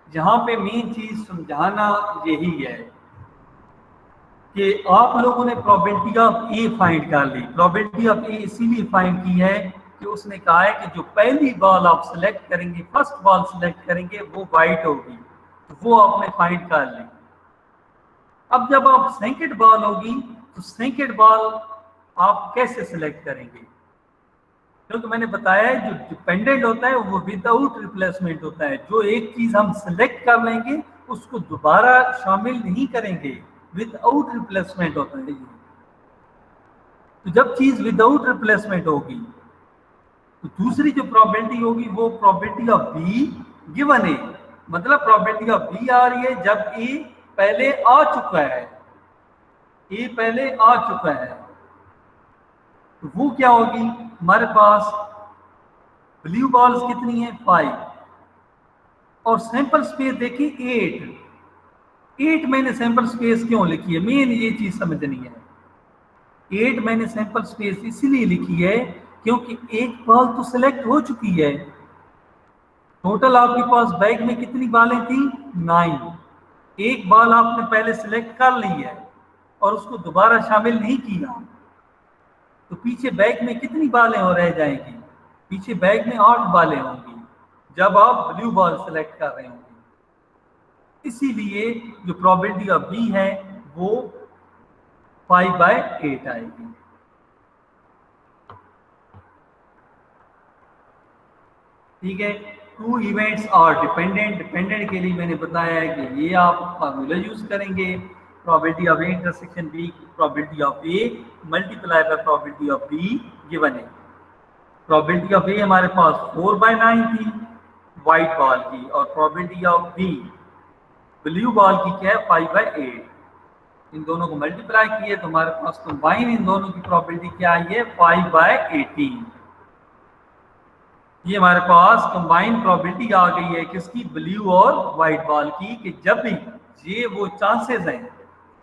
जहां पे मेन चीज समझाना यही है कि आप लोगों ने प्रोबेबिलिटी ऑफ ए फाइंड कर ली। प्रोबेबिलिटी ऑफ ए इसीलिए फाइंड की है कि उसने कहा है कि जो पहली बॉल आप सिलेक्ट करेंगे, फर्स्ट बॉल सिलेक्ट करेंगे, वो वाइट होगी, तो वो आपने फाइंड कर ली। अब जब आप सेकंड बॉल होगी तो सेकंड बॉल आप कैसे सिलेक्ट करेंगे, क्योंकि मैंने बताया है जो डिपेंडेंट होता है वो विदाउट रिप्लेसमेंट होता है। जो एक चीज हम सिलेक्ट कर लेंगे उसको दोबारा शामिल नहीं करेंगे, विदाउट रिप्लेसमेंट होता है ये। तो जब चीज विदाउट रिप्लेसमेंट होगी तो दूसरी जो प्रोबेबिलिटी होगी वो प्रोबेबिलिटी ऑफ बी गिवन ए। मतलब प्रोबेबिलिटी ऑफ बी आ रही है जब ए पहले आ चुका है, ए पहले आ चुका है, तो वो क्या होगी, हमारे पास ब्लू बॉल्स कितनी है, 5, और सैंपल स्पेस देखिए 8। 8 मैंने सैंपल स्पेस क्यों लिखी है, मेन ये चीज समझनी है। 8 मैंने सैंपल स्पेस इसलिए लिखी है क्योंकि एक बॉल तो सिलेक्ट हो चुकी है। टोटल आपके पास बैग में कितनी बालें थी, 9। एक बॉल आपने पहले सिलेक्ट कर ली है और उसको दोबारा शामिल नहीं किया, तो पीछे बैग में कितनी बालें हो रह जाएंगी, पीछे बैग में 8 बालें होंगी जब आप ब्लू बॉल सेलेक्ट कर रहे होंगे। इसीलिए जो प्रोबेबिलिटी ऑफ बी है वो 5/8 आएगी। ठीक है, 2 इवेंट्स और डिपेंडेंट। डिपेंडेंट के लिए मैंने बताया है कि ये आप फार्मूला यूज करेंगे, probability of A intersection B, probability of A multiply by probability of B given है। प्रोबेबिलिटी ऑफ ए हमारे पास 4/9 थी व्हाइट बॉल की, और probability of B blue ball की क्या है, 5/8। इन दोनों को मल्टीप्लाई किए तो हमारे पास कंबाइन इन दोनों की प्रोबेबिलिटी क्या आई है, 5/18। ये हमारे पास कंबाइन प्रोबेबिलिटी आ गई है किसकी, ब्लू और व्हाइट बॉल की, कि जब भी ये वो चांसेस हैं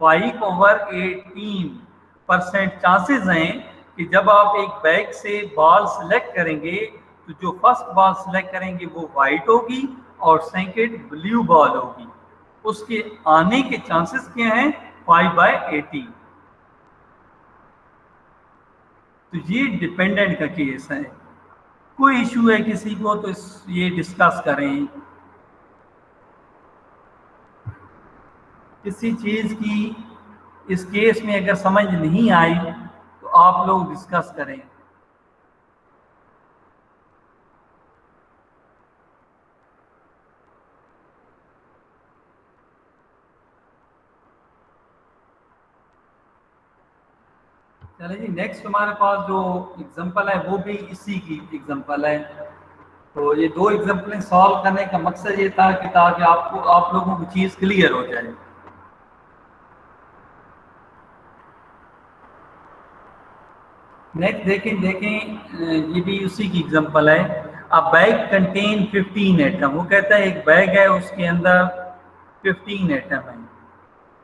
5/18% चांसेस हैं कि जब आप एक बैग से बॉल सिलेक्ट करेंगे तो जो फर्स्ट बॉल सिलेक्ट करेंगे वो व्हाइट होगी और सेकंड ब्लू बॉल होगी, उसके आने के चांसेस क्या हैं, 5/18। तो ये डिपेंडेंट का केस है। कोई इशू है किसी को तो ये डिस्कस करें। किसी चीज की इस केस में अगर समझ नहीं आई तो आप लोग डिस्कस करें। चलिए जी, नेक्स्ट हमारे पास जो एग्जांपल है वो भी इसी की एग्जांपल है। तो ये 2 एग्जांपलें सॉल्व करने का मकसद ये था कि ताकि आप लोगों की चीज क्लियर हो जाए। नेक्स्ट देखें ये भी उसी की एग्जांपल है। अ बैग कंटेन 15 एटम। वो कहता है एक बैग है उसके अंदर 15 एटम है,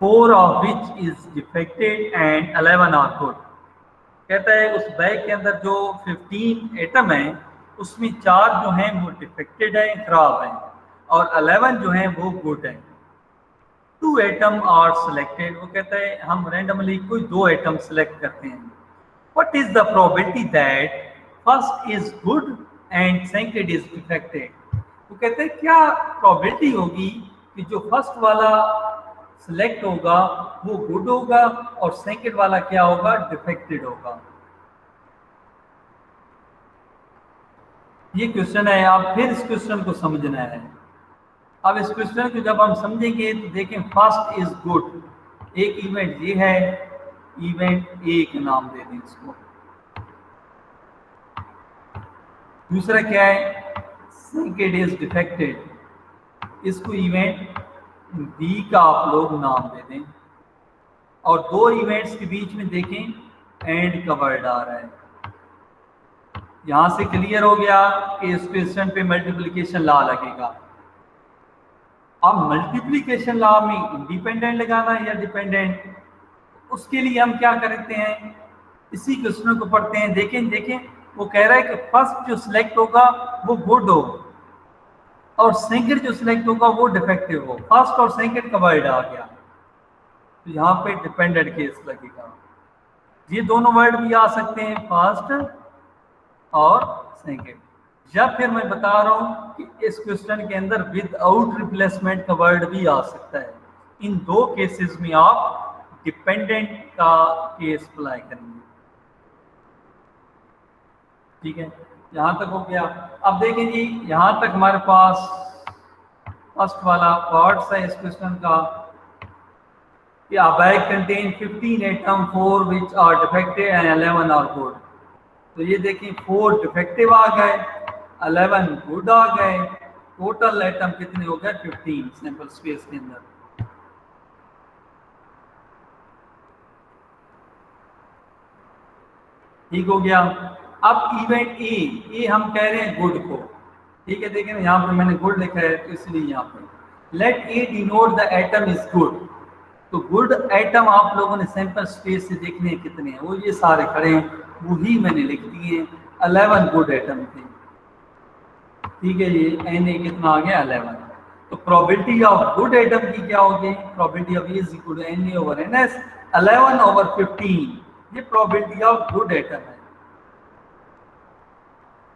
4 of which is defected and 11 are good. कहता है उस बैग के अंदर जो 15 एटम है उसमें 4 जो हैं वो डिफेक्टेड है, खराब है, और 11 जो हैं वो गुड है। 2 एटम आर सिलेक्टेड। वो कहता है हम रैंडमली कोई 2 एटम सिलेक्ट करते हैं। What is the probability that first is good and second is defective? वो कहते हैं क्या प्रोबेबिलिटी होगी कि जो फर्स्ट वाला सिलेक्ट होगा वो गुड होगा और सेकंड वाला क्या होगा, डिफेक्टेड होगा। ये क्वेश्चन है, आप फिर इस क्वेश्चन को समझना है। अब इस क्वेश्चन को जब हम समझेंगे तो देखें, फर्स्ट इज गुड, एक इवेंट ये है, इवेंट ए के नाम दे दें इसको। दूसरा क्या है, सेकंड इज डिफेक्टेड, इसको इवेंट बी का आप लोग नाम दे दें। और 2 इवेंट्स के बीच में देखें एंड का वर्ड आ रहा है। यहां से क्लियर हो गया कि इस क्वेश्चन पे मल्टीप्लिकेशन लॉ लगेगा। अब मल्टीप्लिकेशन लॉ में इंडिपेंडेंट लगाना या डिपेंडेंट, उसके लिए हम क्या करते हैं, इसी क्वेश्चन को पढ़ते हैं। देखें वो कह रहा है कि फर्स्ट जो सिलेक्ट होगा वो गुड हो और सेकंड जो सिलेक्ट होगा वो डिफेक्टिव हो। फर्स्ट और सेकंड का वर्ड आ गया तो यहाँ पे डिपेंडेंट केस लगेगा। ये दोनों वर्ड भी आ सकते हैं, फर्स्ट और सेकंड। या फिर मैं बता रहा हूँ कि इस क्वेश्चन के अंदर विदाउट रिप्लेसमेंट का वर्ड भी आ सकता है। इन 2 केसेस में आप डिपेंडेंट का केस अप्लाई करेंगे। ठीक है, यहाँ तक हो गया। अब देखें जी, यहाँ तक हमारे पास फर्स्ट वाला पार्ट है इस क्वेश्चन का कि a bag contain 15 atom, 4 which are defective and 11 are good। तो ये देखिए 4 डिफेक्टिव आ गए, 11 गुड आ गए, टोटल एटम कितने हो गए, 15 सैंपल स्पेस के अंदर। ठीक हो गया। अब इवेंट ए हम कह रहे हैं गुड को। ठीक है, देखें यहाँ पर मैंने गुड लिखा है तो इसलिए यहाँ पर let A denote the item is good. तो गुड एटम आप लोगों ने सैंपल स्पेस से देखने हैं कितने हैं, वो ये सारे खड़े हैं, वही मैंने लिख दिए हैं। 11 गुड एटम थे, ठीक है। ये एन ए कितना आ गया 11। तो प्रोबेबिलिटी ऑफ गुड एटम की क्या होगी, probability of A is equal to N A over N S, 11 over 15, ये प्रोबेबिलिटी ऑफ गुड एटम है।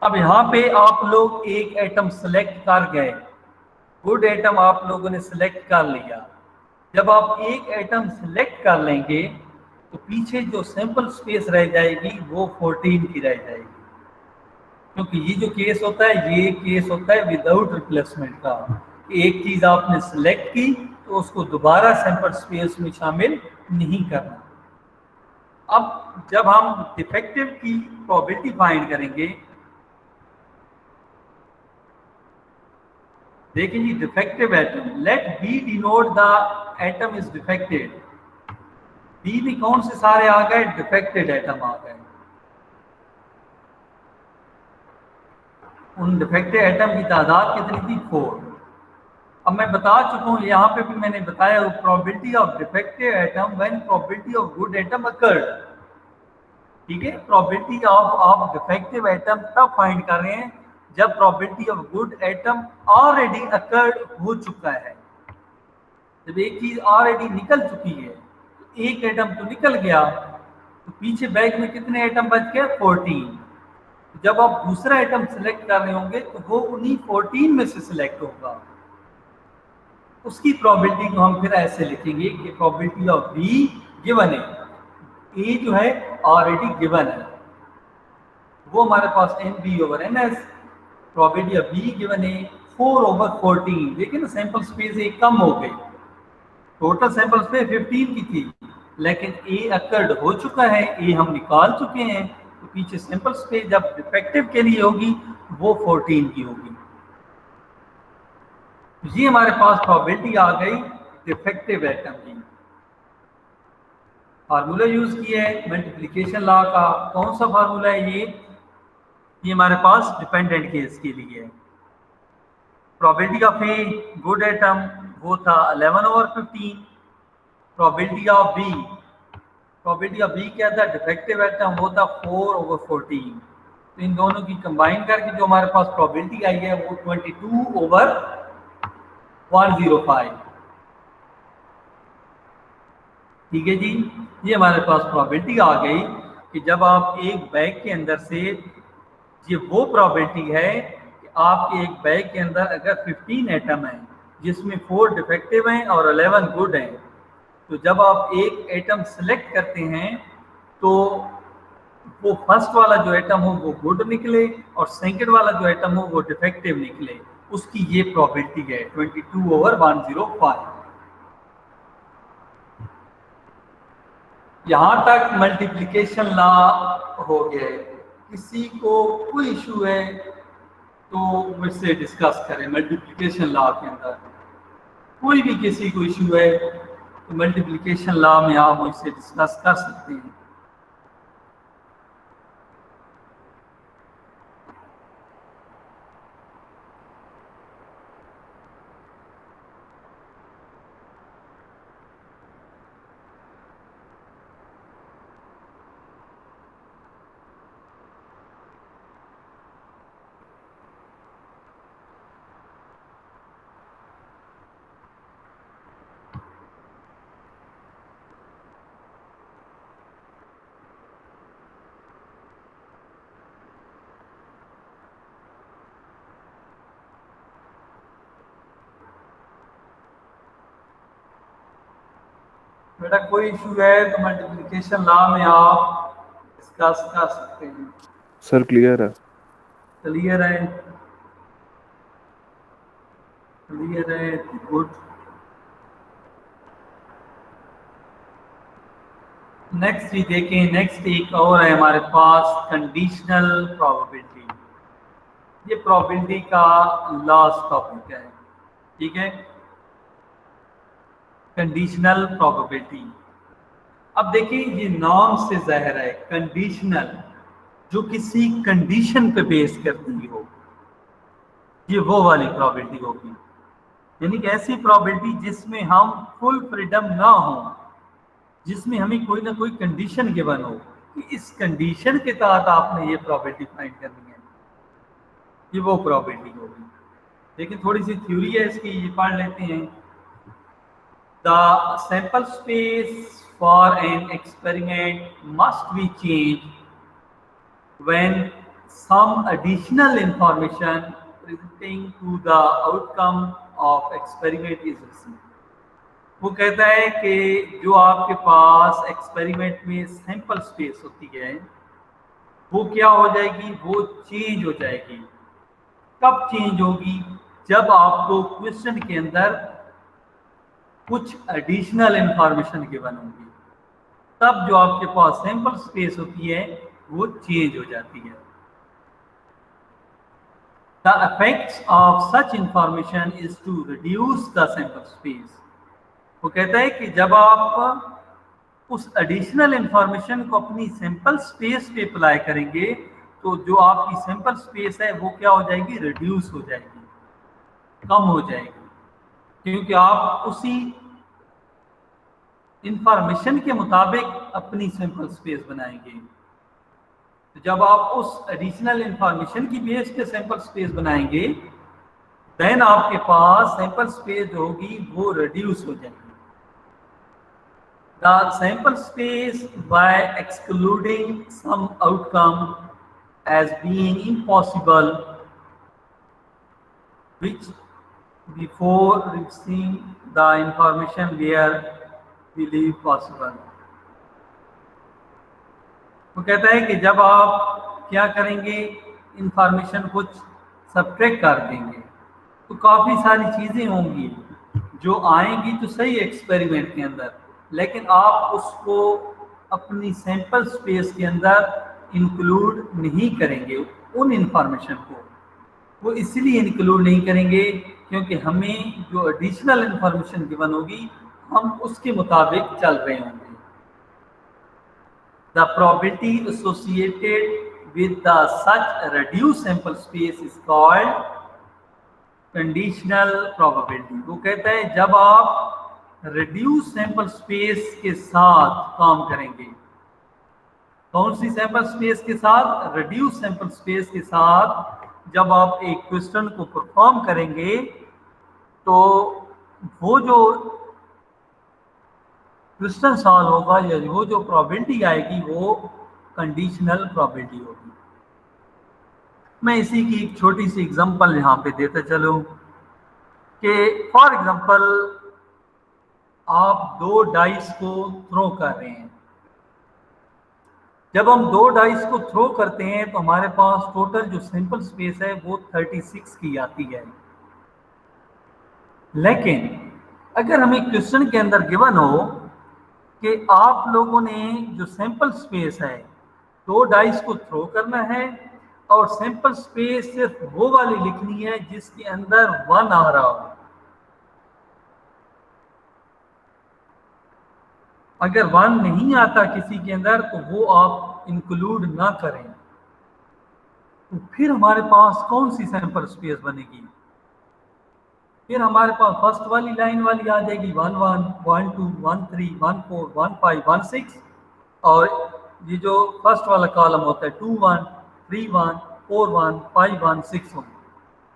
अब यहाँ पे आप लोग एक एटम सेलेक्ट कर गए, गुड एटम आप लोगों ने सेलेक्ट कर लिया। जब आप एक एटम सेलेक्ट कर लेंगे तो पीछे जो सैंपल स्पेस रह जाएगी वो 14 की रह जाएगी, क्योंकि ये जो केस होता है ये केस होता है विदाउट रिप्लेसमेंट का। एक चीज आपने सेलेक्ट की तो उसको दोबारा सैंपल स्पेस में शामिल नहीं करना। अब जब हम डिफेक्टिव की प्रोबेबिलिटी फाइंड करेंगे, देखिए जी, defective item, let B denote the item is defected. B में कौन से सारे आ गए, डिफेक्टेड एटम आ गए। उन डिफेक्टेड एटम की तादाद कितनी थी, 4। अब मैं बता चुका हूं, यहाँ पे भी मैंने बताया, probability of defected atom when probability of good atom occurred. ठीक है, प्रोबेबिलिटी ऑफ डिफेक्टिव एटम तब फाइंड कर रहे हैं जब probability of good atom already occurred हो चुका है। जब एक चीज ऑलरेडी निकल चुकी है, तो एक एटम तो निकल गया, तो पीछे बैग में कितने एटम बच गए, 14। जब आप दूसरा एटम सेलेक्ट कर रहे होंगे तो वो उन्हीं 14 में से सिलेक्ट होगा। उसकी प्रोबेबिलिटी को हम फिर ऐसे लिखेंगे कि प्रोबेबिलिटी ऑफ बी गिवन है, ए जो है ऑलरेडी गिवन है, वो हमारे पास n B over N S. Probability of B given है 4 ओवर 14। लेकिन सैंपल स्पेस एक कम हो गई, टोटल सैंपल स्पेस 15 की थी, लेकिन ए अकर्ड हो चुका है, ए हम निकाल चुके हैं, तो पीछे सैंपल स्पेस जब डिफेक्टिव के लिए होगी वो 14 की होगी। ये हमारे पास प्रोबेबिलिटी आ गई डिफेक्टिव एटम की। फार्मूला यूज किया है मल्टीप्लिकेशन लॉ का। कौन सा फार्मूला है ये हमारे पास डिपेंडेंट केस के लिए है। Probability of a good atom वो था 11 ओवर 15। प्रोबेबिलिटी ऑफ बी क्या था, डिफेक्टिव एटम, वो था 4 ओवर 14। तो इन दोनों की कंबाइन करके जो हमारे पास प्रोबेबिलिटी आई है वो 22 ओवर 105। ठीक है जी, ये हमारे पास प्रोबेबिलिटी आ गई कि जब आप एक बैग के अंदर से, ये वो प्रोबेबिलिटी है कि आपके एक बैग के अंदर अगर 15 एटम हैं जिसमें 4 डिफेक्टिव हैं और 11 गुड हैं, तो जब आप एक एटम सेलेक्ट करते हैं तो वो फर्स्ट वाला जो एटम हो वो गुड निकले और सेकंड वाला जो एटम हो वो डिफेक्टिव निकले, उसकी ये प्रोबेबिलिटी है 22 ओवर 105। यहां तक मल्टीप्लिकेशन लॉ हो गया। किसी को कोई इशू है तो मुझसे डिस्कस करें। मल्टीप्लिकेशन लॉ के अंदर कोई भी किसी को इशू है तो मल्टीप्लिकेशन लॉ में आप मुझसे डिस्कस कर सकते हैं। बेटा कोई इशू है तो मल्टीप्लिकेशन लॉ में आप डिस्कस कर सकते हैं। सर क्लियर है। क्लियर है, क्लियर है, गुड। नेक्स्ट ही देखें, नेक्स्ट एक और है हमारे पास कंडीशनल प्रोबेबिलिटी। ये प्रोबेबिलिटी का लास्ट टॉपिक है, ठीक है। कंडीशनल प्रोबेबिलिटी, अब देखिए ये नाम से जाहिर है कंडीशनल, जो किसी कंडीशन पे बेस करती हो, ये वो वाली प्रोबेबिलिटी होगी। यानी कि ऐसी प्रोबेबिलिटी जिसमें हम फुल फ्रीडम ना हो, जिसमें हमें कोई ना कोई कंडीशन गिवन हो कि इस कंडीशन के तहत आपने ये प्रोबेबिलिटी फाइंड करनी है, ये वो प्रोबेबिलिटी होगी। लेकिन थोड़ी सी थ्योरी है इसकी, ये पढ़ लेते हैं। The sample space for an experiment must be change when some additional information presenting to the outcome of experiment is received। वो कहता है कि जो आपके पास एक्सपेरिमेंट में सैंपल स्पेस होती है वो क्या हो जाएगी, वो चेंज हो जाएगी। कब चेंज होगी? जब आपको क्वेश्चन के अंदर कुछ एडिशनल इंफॉर्मेशन गिवन होगी, तब जो आपके पास सैंपल स्पेस होती है वो चेंज हो जाती है। The effects of such information is to reduce the sample space। वो कहता है कि जब आप उस एडिशनल इंफॉर्मेशन को अपनी सैंपल स्पेस पे अप्लाई करेंगे तो जो आपकी सैंपल स्पेस है वो क्या हो जाएगी, रिड्यूस हो जाएगी, कम हो जाएगी, क्योंकि आप उसी इंफॉर्मेशन के मुताबिक अपनी सैंपल स्पेस बनाएंगे। तो जब आप उस एडिशनल इंफॉर्मेशन की बेस पे सैंपल स्पेस बनाएंगे देन आपके पास सैंपल स्पेस जो होगी वो रिड्यूस हो जाएगी। The sample space by excluding some outcome as being impossible which before receiving the information were believed possible। वो कहता है कि जब आप क्या करेंगे, इंफॉर्मेशन कुछ सब्ट्रैक्ट कर देंगे तो काफ़ी सारी चीज़ें होंगी जो आएंगी तो सही एक्सपेरिमेंट के अंदर, लेकिन आप उसको अपनी सैंपल स्पेस के अंदर इंक्लूड नहीं करेंगे। उन इंफॉर्मेशन को वो इसलिए इंक्लूड नहीं करेंगे क्योंकि हमें जो एडिशनल इंफॉर्मेशन गिवन होगी हम उसके मुताबिक चल रहे होंगे। The probability associated with the such reduced sample space is called conditional probability। वो कहता है जब आप रिड्यूस सैंपल स्पेस के साथ काम करेंगे, कौन सी सैंपल स्पेस के साथ, रिड्यूस सैंपल स्पेस के साथ जब आप एक क्वेश्चन को परफॉर्म करेंगे तो वो जो क्वेश्चन सॉल्व होगा या वो जो प्रोबेबिलिटी आएगी वो कंडीशनल प्रोबेबिलिटी होगी। मैं इसी की एक छोटी सी एग्जांपल यहाँ पे देता चलूँ कि फॉर एग्जांपल आप 2 डाइस को थ्रो कर रहे हैं। जब हम 2 डाइस को थ्रो करते हैं तो हमारे पास टोटल जो सैंपल स्पेस है वो 36 की आती है। लेकिन अगर हमें क्वेश्चन के अंदर गिवन हो कि आप लोगों ने जो सैंपल स्पेस है 2 डाइस को थ्रो करना है और सैंपल स्पेस सिर्फ वो वाली लिखनी है जिसके अंदर 1 आ रहा हो। अगर 1 नहीं आता किसी के अंदर तो वो आप इंक्लूड ना करें। तो फिर हमारे पास कौन सी सैंपल स्पेस बनेगी? फिर हमारे पास फर्स्ट वाली लाइन वाली आ जाएगी 1 1 1 2 1 3 1 4 1 5 1 6, और ये जो फर्स्ट वाला कॉलम होता है 2 1 3 1 4 1 5 1 6 1,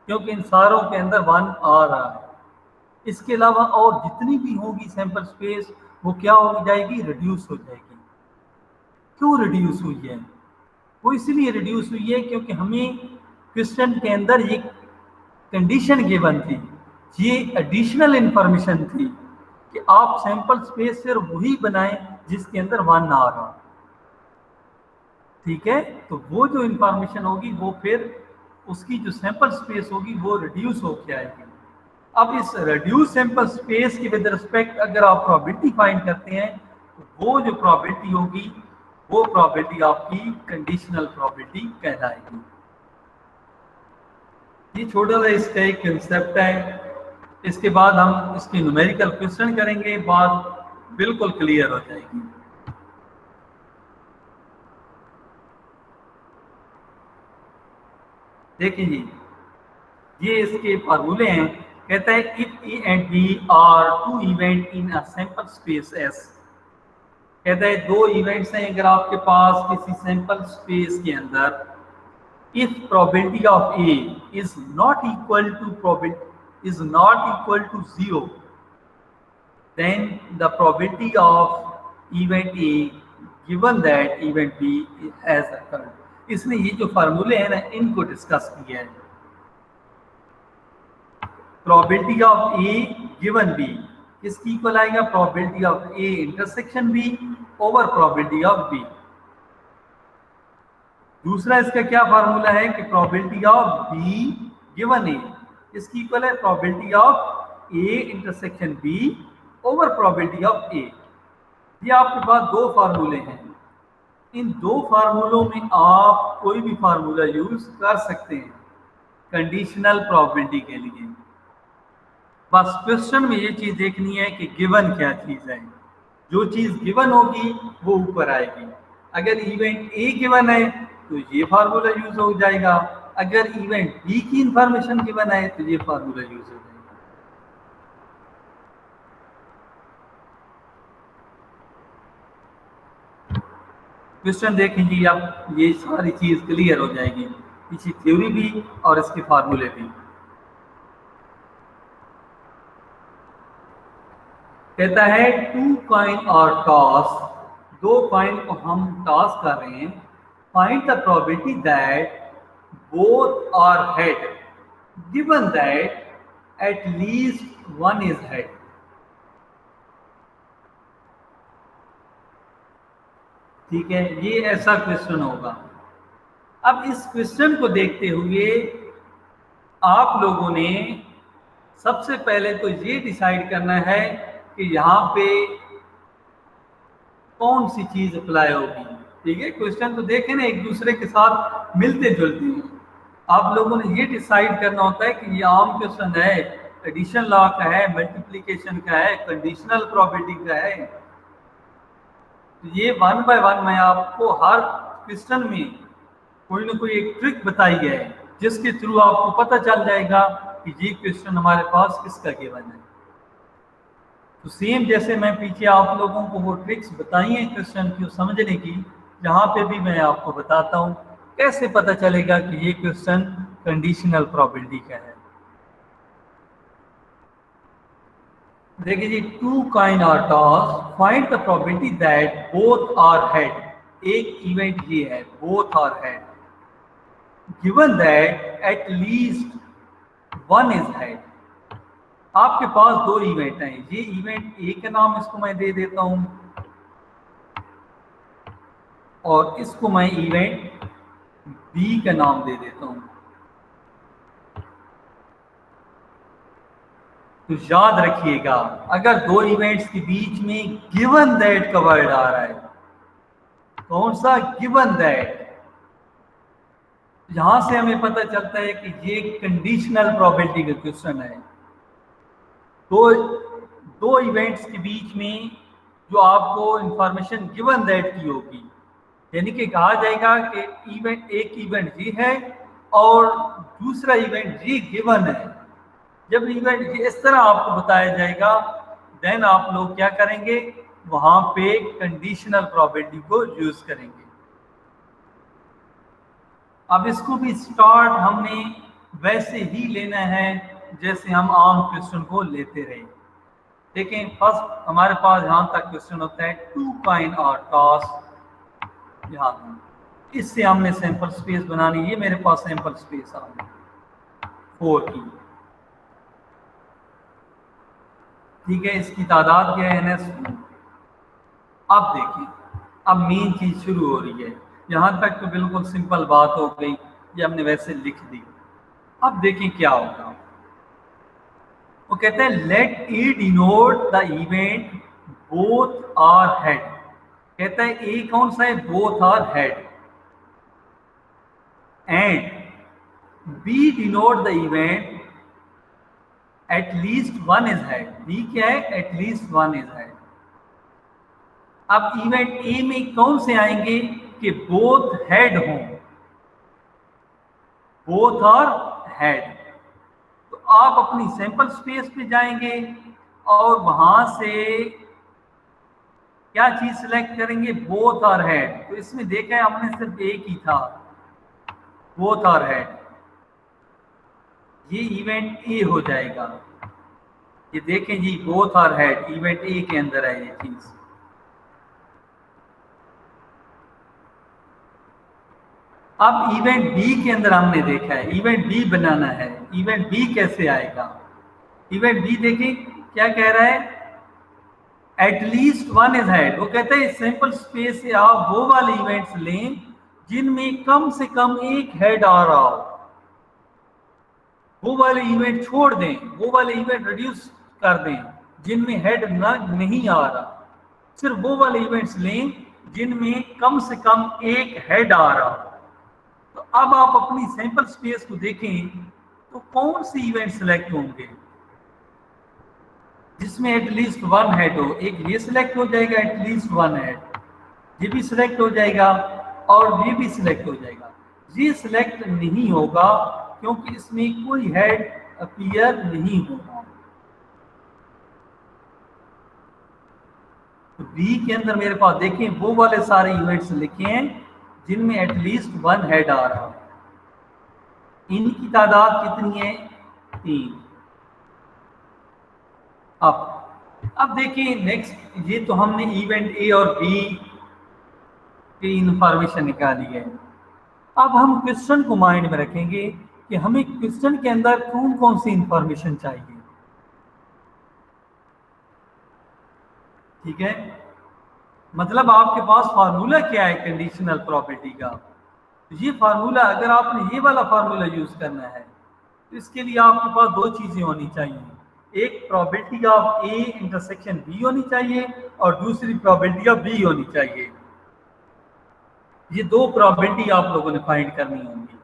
क्योंकि इन सारों के अंदर 1 आ रहा है। इसके अलावा और जितनी भी होगी सैंपल स्पेस वो क्या हो जाएगी, रिड्यूस हो जाएगी। क्यों रिड्यूस हुई है? वो इसलिए रिड्यूस हुई है क्योंकि हमें क्वेश्चन के अंदर ये कंडीशन गिवन थी, ये एडिशनल इंफॉर्मेशन थी कि आप सैंपल स्पेस सिर्फ वही बनाएं जिसके अंदर 1 आ रहा। ठीक है, तो वो जो इंफॉर्मेशन होगी वो फिर उसकी जो सैंपल स्पेस होगी वो रिड्यूस होके आएगी। अब इस रिड्यूस सैंपल स्पेस की विद रिस्पेक्ट अगर आप प्रोबेबिलिटी फाइंड करते हैं तो वो जो प्रोबेबिलिटी होगी वो प्रोबेबिलिटी आपकी कंडीशनल प्रोबेबिलिटी कहलाएगी। ये छोटा सा इसका एक कंसेप्ट है। इसके बाद हम इसके न्यूमेरिकल क्वेश्चन करेंगे, बात बिल्कुल क्लियर हो जाएगी। देखिए जी, ये इसके फार्मूले हैं कहता है if A and B are two event in a sample space S. कहता है दो इवेंट्स हैं अगर आपके पास किसी सैंपल स्पेस के अंदर, if probability of A is not equal to 0, then the probability of event A given that event B has occurred. इसमें ये जो फार्मूले हैं ना इनको डिस्कस किया है। probability of A given B किसकी इक्वल आएगा? probability of A intersection B over probability of B। दूसरा इसका क्या फार्मूला है कि probability of B given A इसकी इक्वल है probability of A intersection B over probability of A. ये आपके पास दो फार्मूले हैं। इन दो फार्मूलों में आप कोई भी फार्मूला यूज कर सकते हैं कंडीशनल प्रोबेबिलिटी के लिए। बस क्वेश्चन में ये चीज देखनी है कि गिवन क्या चीज है। जो चीज गिवन होगी वो ऊपर आएगी। अगर इवेंट ए गिवन है तो ये फार्मूला यूज हो जाएगा, अगर इवेंट बी की इंफॉर्मेशन गिवन है तो ये फार्मूला यूज हो जाएगा। क्वेश्चन देखें जी, अब ये सारी चीज क्लियर हो जाएगी, पीछे थ्योरी भी और इसके फार्मूले भी। कहता है टू कॉइन और टॉस, दो कॉइन को हम टॉस कर रहे हैं, find the probability that both are head given that at least one is head। ठीक है, ये ऐसा क्वेश्चन होगा। अब इस क्वेश्चन को देखते हुए आप लोगों ने सबसे पहले तो ये डिसाइड करना है कि यहाँ पे कौन सी चीज अप्लाई होगी। ठीक है, क्वेश्चन तो देखें ना एक दूसरे के साथ मिलते जुलते हैं। आप लोगों ने ये डिसाइड करना होता है कि ये आम क्वेश्चन है, एडिशन लॉ का है, मल्टीप्लिकेशन का है, कंडीशनल प्रोबेबिलिटी का है। तो ये वन बाय वन मैं आपको हर क्वेश्चन में कोई ना कोई एक ट्रिक बताई है जिसके थ्रू आपको पता चल जाएगा कि ये क्वेश्चन हमारे पास किसका गिवन है। तो सेम जैसे मैं पीछे आप लोगों को वो ट्रिक्स बताई हैं क्वेश्चन को समझने की, यहाँ पे भी मैं आपको बताता हूँ कैसे पता चलेगा कि ये क्वेश्चन कंडीशनल प्रोबेबिलिटी का है। देखिए जी, two coin are toss, find the probability that both are head. एक इवेंट ये है both are head given that at least one is head. आपके पास दो इवेंट हैं, ये इवेंट ए का नाम इसको मैं दे देता हूं और इसको मैं इवेंट बी का नाम दे देता हूं। तो याद रखिएगा, अगर दो इवेंट्स के बीच में गिवन दैट का वर्ड आ रहा है, कौन सा? Given that. यहां से हमें पता चलता है कि ये कंडीशनल प्रोबेबिलिटी का क्वेश्चन है। दो इवेंट्स के बीच में जो आपको इंफॉर्मेशन गिवन दैट की होगी, यानी कि कहा जाएगा कि इवेंट एक इवेंट ये है और दूसरा इवेंट ये गिवन है। जब इवेंट ये इस तरह आपको बताया जाएगा, देन आप लोग क्या करेंगे, वहां पे कंडीशनल प्रोबेबिलिटी को यूज करेंगे। अब इसको भी स्टार्ट हमने वैसे ही लेना है जैसे हम आम क्वेश्चन को लेते रहे। देखें, फर्स्ट हमारे पास यहाँ तक क्वेश्चन होता है टू कॉइन और टॉस। यहाँ इससे हमने सैंपल स्पेस बनानी, ये मेरे पास सैंपल स्पेस आ गई 4 की। ठीक है, इसकी तादाद क्या है NS। अब देखें, अब मेन चीज शुरू हो रही है। यहाँ तक तो बिल्कुल सिंपल बात हो गई, ये हमने वैसे लिख दी। अब देखें क्या होगा। वो कहते हैं let A denote the event both are head. कहता है ए कौन सा है? Both are head. And B denote the event at least one is head. B क्या है? At least one is head. अब इवेंट ए में कौन से आएंगे कि बोथ हेड हों, बोथ आर हेड। तो आप अपनी सैंपल स्पेस पे जाएंगे और वहां से क्या चीज सिलेक्ट करेंगे, बोथ आर हेड। तो इसमें देखा है हमने सिर्फ एक ही था, बोथ आर हेड, ये इवेंट ए हो जाएगा। ये देखें जी, both are head, event A के अंदर है ये चीज। अब इवेंट बी के अंदर हमने देखा है, इवेंट बी बनाना है। इवेंट बी कैसे आएगा? इवेंट बी देखिए क्या कह रहा है, एटलीस्ट वन इज हेड। वो कहते हैं सैंपल स्पेस से आप वो वाले इवेंट्स लें जिनमें कम से कम एक हेड आ रहा हो। वो वाले इवेंट छोड़ दें, वो वाले इवेंट रिड्यूस कर दें जिनमें हेड नहीं आ रहा। सिर्फ वो वाले इवेंट्स लें जिनमें कम से कम एक हेड आ रहा हो। तो अब आप अपनी सैंपल स्पेस को देखें तो कौन से इवेंट सिलेक्ट होंगे जिसमें एटलीस्ट वन हेड हो। एक ये सिलेक्ट हो जाएगा, एटलीस्ट वन हेड, ये भी सिलेक्ट हो जाएगा और ये भी सिलेक्ट हो जाएगा। ये सिलेक्ट नहीं होगा क्योंकि इसमें कोई हेड अपीयर नहीं होगा। तो बी के अंदर मेरे पास देखें वो वाले सारे इवेंट्स लिखे हैं जिनमें एटलीस्ट वन हेड आ रहा है। इनकी तादाद कितनी है? 3। अब देखिए नेक्स्ट, ये तो हमने इवेंट ए और बी की इंफॉर्मेशन निकाली है। अब हम क्वेश्चन को माइंड में रखेंगे कि हमें क्वेश्चन के अंदर कौन कौन सी इंफॉर्मेशन चाहिए। ठीक है, मतलब आपके पास फार्मूला क्या है कंडीशनल प्रॉपर्टी का। तो ये फार्मूला, अगर आपने ये वाला फार्मूला यूज करना है तो इसके लिए आपके पास दो चीजें होनी चाहिए। एक probability of A intersection B होनी चाहिए और दूसरी प्रोबेबिलिटी ऑफ बी होनी चाहिए। ये दो प्रोबेबिलिटी आप लोगों ने फाइंड करनी होंगी।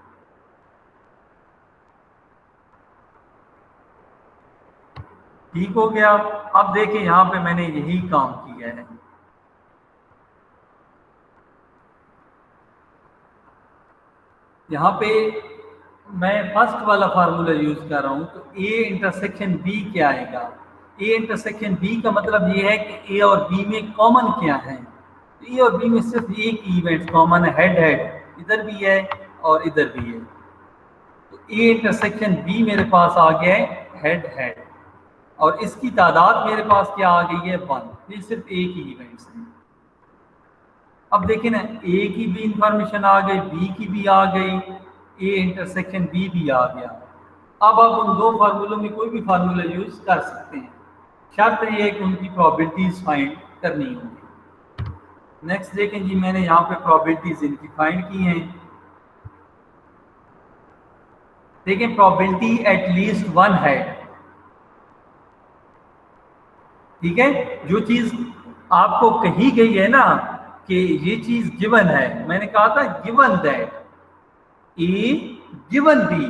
ठीक हो गया। अब देखिए यहां पे मैंने यही काम किया है। यहाँ पे मैं फर्स्ट वाला फार्मूला यूज कर रहा हूँ। तो ए इंटरसेक्शन बी क्या आएगा? ए इंटरसेक्शन बी का मतलब ये है कि ए और बी में कॉमन क्या है। तो ए और बी में सिर्फ एक इवेंट कॉमन है, हेड हेड, इधर भी है और इधर भी है। तो ए इंटरसेक्शन बी मेरे पास आ गया है हेड हेड, और इसकी तादाद मेरे पास क्या आ गई है? 1। ये सिर्फ एक ही इवेंट्स है। अब देखिए ना, ए की भी इंफॉर्मेशन आ गई, बी की भी आ गई, ए इंटरसेक्शन बी भी आ गया। अब आप उन दो फार्मूलों में कोई भी फार्मूला यूज कर सकते हैं, शर्त ये है कि उनकी प्रोबेबिलिटीज फाइंड करनी होगी। नेक्स्ट देखें जी, मैंने यहाँ पे प्रोबेबिलिटीज इनकी फाइंड की हैं। देखें प्रोबेबिलिटी एटलीस्ट वन है। ठीक है, जो चीज आपको कही गई है ना कि ये चीज गिवन है, मैंने कहा था given that A given B,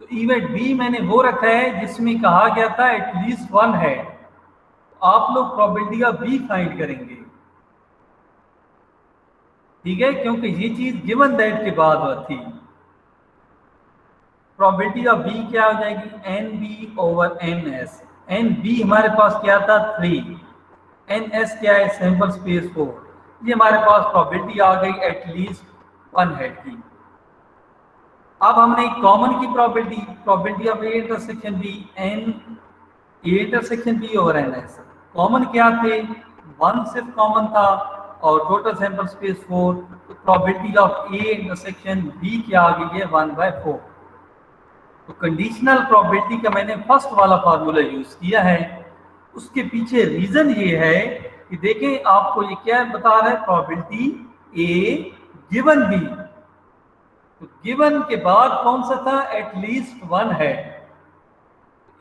तो इवेंट बी मैंने वो रखा है जिसमें कहा गया था एटलीस्ट वन है। आप लोग प्रोबेबिलिटी ऑफ बी फाइंड करेंगे। ठीक है, क्योंकि ये चीज गिवन दैट के बाद थी। प्रोबेबिलिटी ऑफ बी क्या हो जाएगी? N B over N S. N B हमारे पास क्या था? 3। एन एस क्या है? Sample space 4। ये हमारे पास प्रोबेबिलिटी आ गई एटलीस्ट वन हेड की। अब हमने कॉमन की probability of A intersection B, N A intersection B over N S. Common क्या थे? 1 सिर्फ कॉमन था और टोटल सैंपल स्पेस 4। तो probability of A intersection B क्या आ गई है? 1/4। तो कंडीशनल प्रोबेबिलिटी का मैंने फर्स्ट वाला फार्मूला यूज किया है। उसके पीछे रीजन ये है कि देखें आपको ये क्या बता रहा है, प्रोबेबिलिटी ए गिवन बी। तो गिवन के बाद कौन सा था? एटलीस्ट वन है,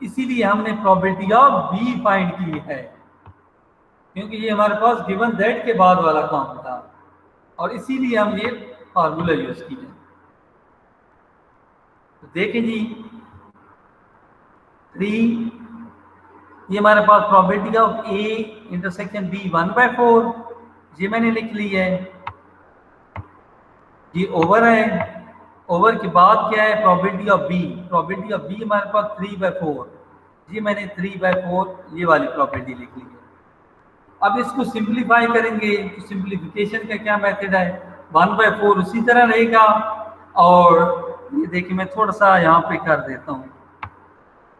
इसीलिए हमने प्रोबेबिलिटी ऑफ बी फाइंड की है, क्योंकि ये हमारे पास गिवन दैट के बाद वाला काम था और इसीलिए हम ये फार्मूला यूज किया। तो देखें जी 3, ये हमारे पास probability of A intersection B 1/4, ये मैंने लिख ली है। ये ओवर है, ओवर के बाद क्या है probability of B. Probability of B हमारे पास 3/4, जी मैंने 3/4 ये वाली प्रॉपर्टी लिख ली है। अब इसको सिंप्लीफाई करेंगे तो सिंप्लीफिकेशन का क्या मेथड है, 1/4 उसी तरह रहेगा। और ये देखिए मैं थोड़ा सा यहाँ पे कर देता हूँ,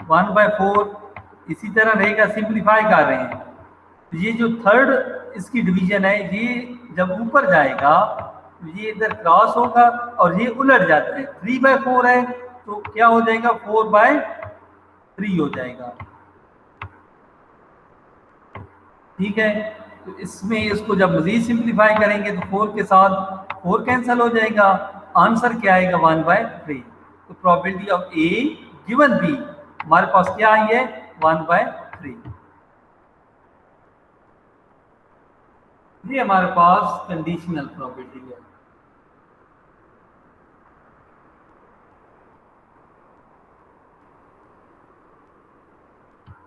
1/4 इसी तरह रहेगा, सिंप्लीफाई कर रहे हैं। ये जो थर्ड इसकी डिवीजन है ये जब ऊपर जाएगा ये इधर क्रॉस होगा और ये उलट जाता है, 3/4 है तो क्या हो जाएगा 4/3 हो जाएगा। ठीक है, तो इसमें इसको जब मजीद सिंप्लीफाई करेंगे तो 4 के साथ 4 कैंसिल हो जाएगा, आंसर क्या आएगा 1/3। तो probability of A given B हमारे पास क्या आई है 1/3। ये हमारे पास कंडीशनल प्रोबेबिलिटी है।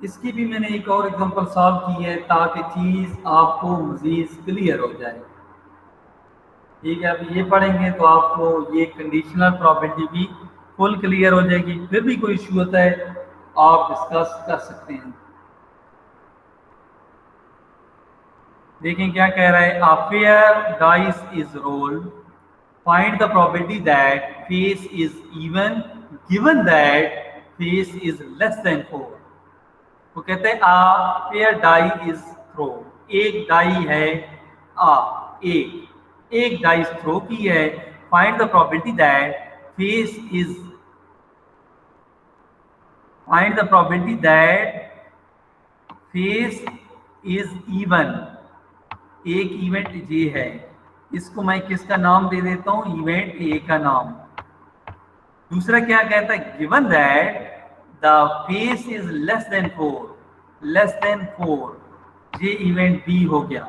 इसकी भी मैंने एक और एग्जांपल सॉल्व की है ताकि चीज़ आपको मजीद क्लियर हो जाए। ठीक है, अब ये पढ़ेंगे तो आपको ये कंडीशनल प्रोबेबिलिटी भी फुल क्लियर हो जाएगी। फिर भी कोई इशू होता है आप डिस्कस कर सकते हैं। देखें क्या कह रहा है, a fair dice is rolled, find the probability that face is even given that face is less than 4। वो कहते हैं a fair die is throw, एक डाई है एक डाइस थ्रो की है, find the probability that face is even. एक event ये है, इसको मैं किसका नाम दे देता हूं, इवेंट ए का नाम। दूसरा क्या कहता है, given that the face is less than 4, ये इवेंट बी हो गया।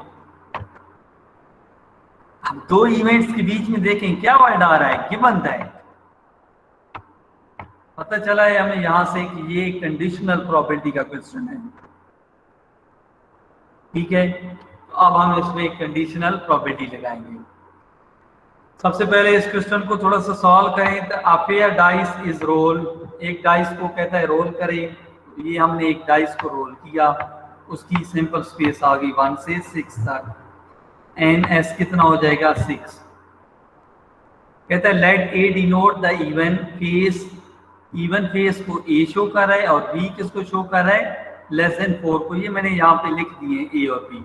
अब दो इवेंट्स के बीच में देखें क्या वर्ड आ रहा है, गिवन दैट। पता चला है हमें यहां से कि ये कंडीशनल प्रोबेबिलिटी का क्वेश्चन है। ठीक है, तो अब हम इसमें कंडीशनल प्रोबेबिलिटी लगाएंगे। सबसे पहले इस क्वेश्चन को थोड़ा सा सॉल्व करें। तो a fair dice is roll, एक डाइस को कहता है रोल करें, ये हमने एक डाइस को रोल किया, उसकी सैंपल स्पेस आ गई 1 से 6 तक, NS कितना हो जाएगा 6। कहता है let A denote the even face को A शो कर रहा है और B किसको शो कर रहा है, लेस देन 4 को। ये मैंने यहाँ पे लिख दिए A और B।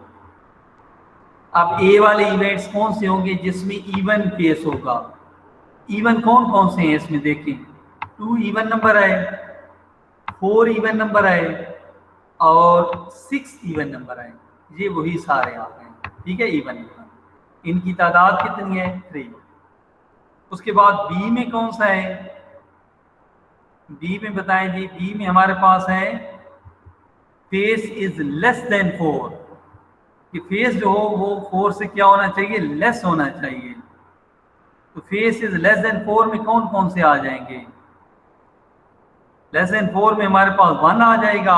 अब A वाले इवेंट्स कौन से होंगे जिसमें इवन फेस होगा। इवन कौन कौन से हैं इसमें देखें, 2 इवन नंबर है, 4 इवन नंबर है और 6 इवन नंबर है। ये वही सारे आ गए, ठीक है, इवन। इनकी तादाद कितनी है 3। उसके बाद बी में कौन सा है, बी में बताएं जी। बी में हमारे पास है फेस इज लेस देन 4, कि फेस जो हो वो 4 से क्या होना चाहिए, लेस होना चाहिए। तो फेस इज लेस देन 4 में कौन कौन से आ जाएंगे, लेस देन 4 में हमारे पास 1 आ जाएगा,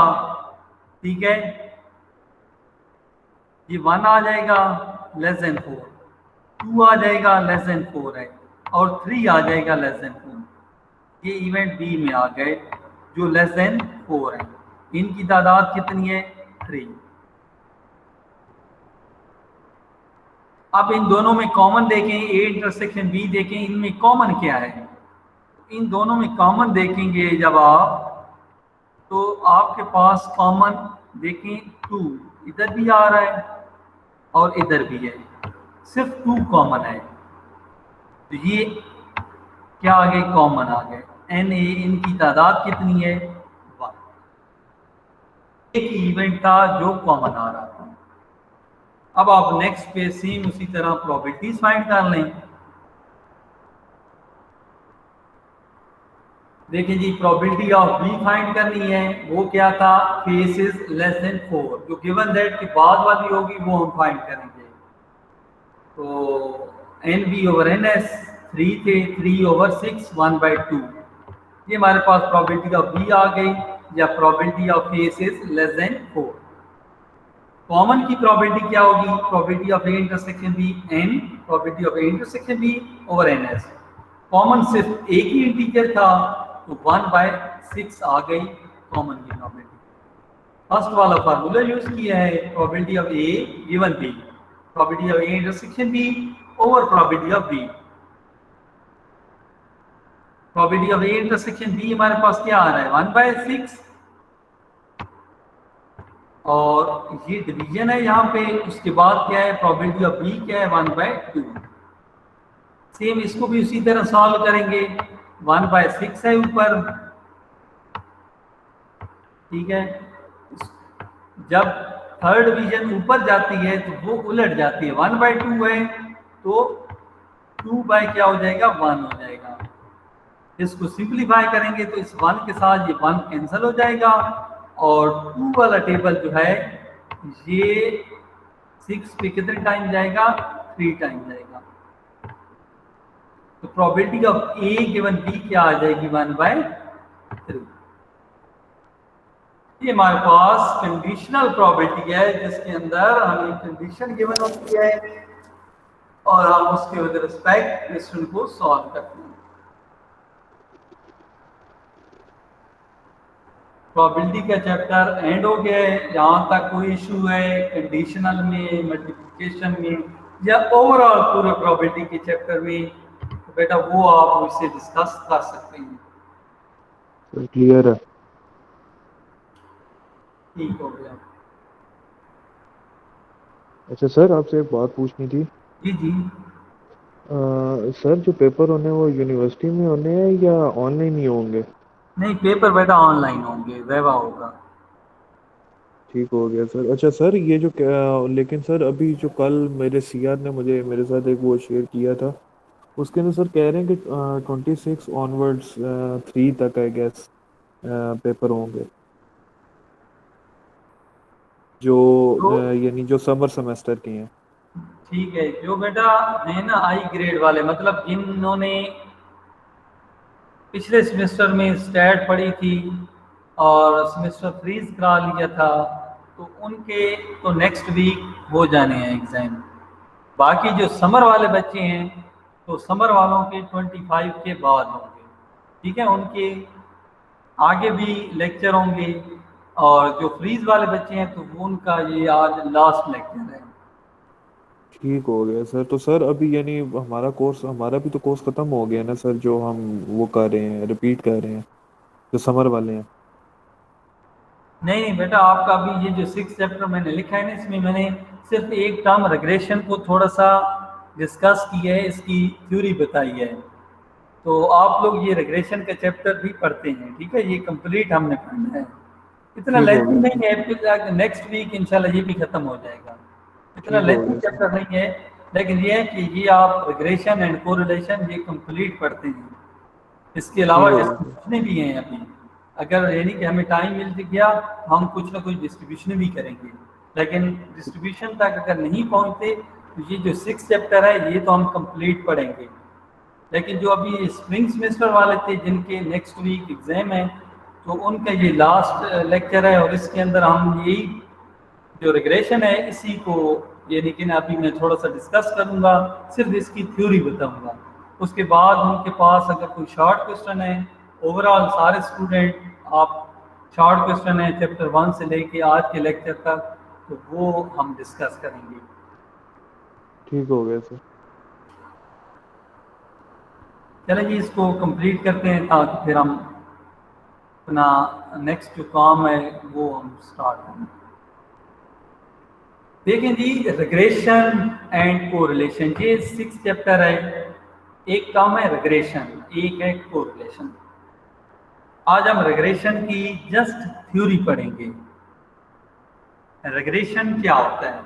ठीक है, ये 1 आ जाएगा लेस देन 4, 2 आ जाएगा लेस देन 4 है, और 3 आ जाएगा लेस देन 4। ये इवेंट बी में आ गए जो लेस देन 4 है। इनकी तादाद कितनी है 3। अब इन दोनों में कॉमन देखें, ए इंटरसेक्शन बी देखें, इनमें कॉमन क्या है। इन दोनों में कॉमन देखेंगे जब आप, तो आपके पास कॉमन देखें 2 इधर भी आ रहा है और इधर भी है, सिर्फ 2 कॉमन है। तो ये क्या आ गए, कॉमन आ गए। एन ए, इनकी तादाद कितनी है 1। एक इवेंट था जो कॉमन आ रहा था। अब आप नेक्स्ट पे सेम उसी तरह प्रोबेबिलिटीज फाइंड कर लें। देखिए जी, प्रोबेबिलिटी ऑफ बी फाइंड करनी है, वो क्या था, फेस इज लेस देन 4। जो गिवन दैट के बाद वाली होगी वो हम फाइंड करेंगे। तो N B over N S 3 थे, 3 ओवर 6 1/2। ये हमारे पास प्रोबेबिलिटी ऑफ बी आ गई, या probability of face is less than 4। Common की प्रोबेबिलिटी क्या होगी, probability of A intersection B, N, probability of A intersection B over N S. Common सिर्फ एक ही इंटीजर था, तो 1/6 आ गई कॉमन की प्रोबेबिलिटी। फर्स्ट वाला फार्मूला यूज किया है, probability of A given B, probability of A intersection B over probability of B. Probability of A intersection B हमारे पास क्या आ रहा है, 1/6, और ये डिवीजन है यहाँ पे। उसके बाद क्या है, प्रोबेबिलिटी ऑफ बी क्या है, 1/2। सेम इसको भी उसी तरह सॉल्व करेंगे, 1/6 है ऊपर, ठीक है। जब थर्ड डिवीजन ऊपर जाती है तो वो उलट जाती है, 1/2 है तो 2 बाय क्या हो जाएगा, 1 हो जाएगा। इसको सिंप्लीफाई करेंगे तो इस 1 के साथ ये 1 कैंसिल हो जाएगा, और 2 वाला टेबल जो है ये 6 पे कितने टाइम जाएगा, 3 टाइम जाएगा। तो probability of A given B क्या आ जाएगी, 1/3। ये हमारे पास कंडीशनल प्रोबेबिलिटी है, जिसके अंदर हमें कंडीशन गिवन होती है और हम उसके विद रिस्पेक्ट क्वेश्चन को सॉल्व करते हैं। प्रोबेबिलिटी का चैप्टर एंड हो गया है। जहाँ तक कोई इशू है कंडीशनल में, मल्टीप्लिकेशन में, या ओवरऑल पूरे प्रोबेबिलिटी के चैप्टर में, तो बेटा वो आप मुझसे डिस्कस कर सकते हैं। क्लियर है, ठीक हो गया। अच्छा सर, आपसे एक बात पूछनी थी। जी जी। सर जो पेपर होने हैं वो यूनिवर्सिटी में होने हैं या ऑनलाइन ही होंगे? नहीं, पेपर बेटा ऑनलाइन होंगे, वेवा होगा। ठीक हो गया सर। अच्छा सर, ये जो लेकिन सर अभी जो कल मेरे सीआर ने मेरे साथ एक वो शेयर किया था, उसके अंदर सर कह रहे हैं कि 26 ऑनवर्ड्स 3 तक आई गेस पेपर होंगे, जो यानी जो समर सेमेस्टर के हैं। ठीक है, जो बेटा है ना आई ग्रेड वाले, मतलब जिन्होंने पिछले सेमेस्टर में स्टैट पढ़ी थी और सेमेस्टर फ्रीज करा लिया था, तो उनके तो नेक्स्ट वीक हो जाने हैं एग्जाम। बाकी जो समर वाले बच्चे हैं तो समर वालों के 25 के बाद होंगे, ठीक है। उनके आगे भी लेक्चर होंगे, और जो फ्रीज वाले बच्चे हैं तो वो उनका ये आज लास्ट लेक्चर है। ठीक हो गया सर। तो सर अभी यानी हमारा भी तो कोर्स खत्म हो गया ना सर, जो हम वो कर रहे हैं, रिपीट कर रहे हैं, जो समर वाले हैं। नहीं नहीं बेटा, आपका अभी ये जो 6 चैप्टर मैंने लिखा है ना, इसमें मैंने सिर्फ एक टर्म रिग्रेशन को थोड़ा सा डिस्कस किया है, इसकी थ्योरी बताई है। तो आप लोग ये रिग्रेशन का चैप्टर भी पढ़ते हैं, ठीक है। ये कंप्लीट हमने पढ़ना है, इतना ठीक हो लेंथी गया नहीं है, फिर नेक्स्ट वीक इंशाल्लाह ये भी खत्म हो जाएगा। इतना ठीक हो लेंथी गया सर। चैप्टर नहीं है, लेकिन ये है कि ये आप रिग्रेशन एंड कोरिलेशन ये कंप्लीट पढ़ते हैं। इसके अलावा ठीक हो गया सर। डिस्ट्रीब्यूशन भी हैं अभी, अगर यानी कि हमें टाइम मिल गया हम कुछ ना कुछ डिस्ट्रीब्यूशन भी करेंगे, लेकिन डिस्ट्रीब्यूशन तक अगर नहीं पहुंचते तो ये जो 6 चैप्टर है ये तो हम कंप्लीट पढ़ेंगे। लेकिन जो अभी स्प्रिंग सेमेस्टर वाले थे जिनके नेक्स्ट वीक एग्जाम है, तो उनका ये लास्ट लेक्चर है, और इसके अंदर हम यही जो रिग्रेशन है इसी को यानी कि अभी मैं थोड़ा सा डिस्कस करूंगा, सिर्फ इसकी थ्योरी बताऊंगा। उसके बाद उनके पास अगर कोई शॉर्ट क्वेश्चन है, ओवरऑल सारे स्टूडेंट आप शॉर्ट क्वेश्चन है चैप्टर 1 से लेके आज के लेक्चर तक, तो वो हम डिस्कस करेंगे। ठीक हो गया सर। चलिए जी, इसको कंप्लीट करते हैं ताकि फिर हम अपना नेक्स्ट जो काम है वो हम स्टार्ट करें। देखें जी, रिग्रेशन एंड कोरिलेशन, ये 6 चैप्टर है। एक काम है रिग्रेशन, एक है कोरिलेशन। आज हम रिग्रेशन की जस्ट थ्योरी पढ़ेंगे। रिग्रेशन क्या होता है?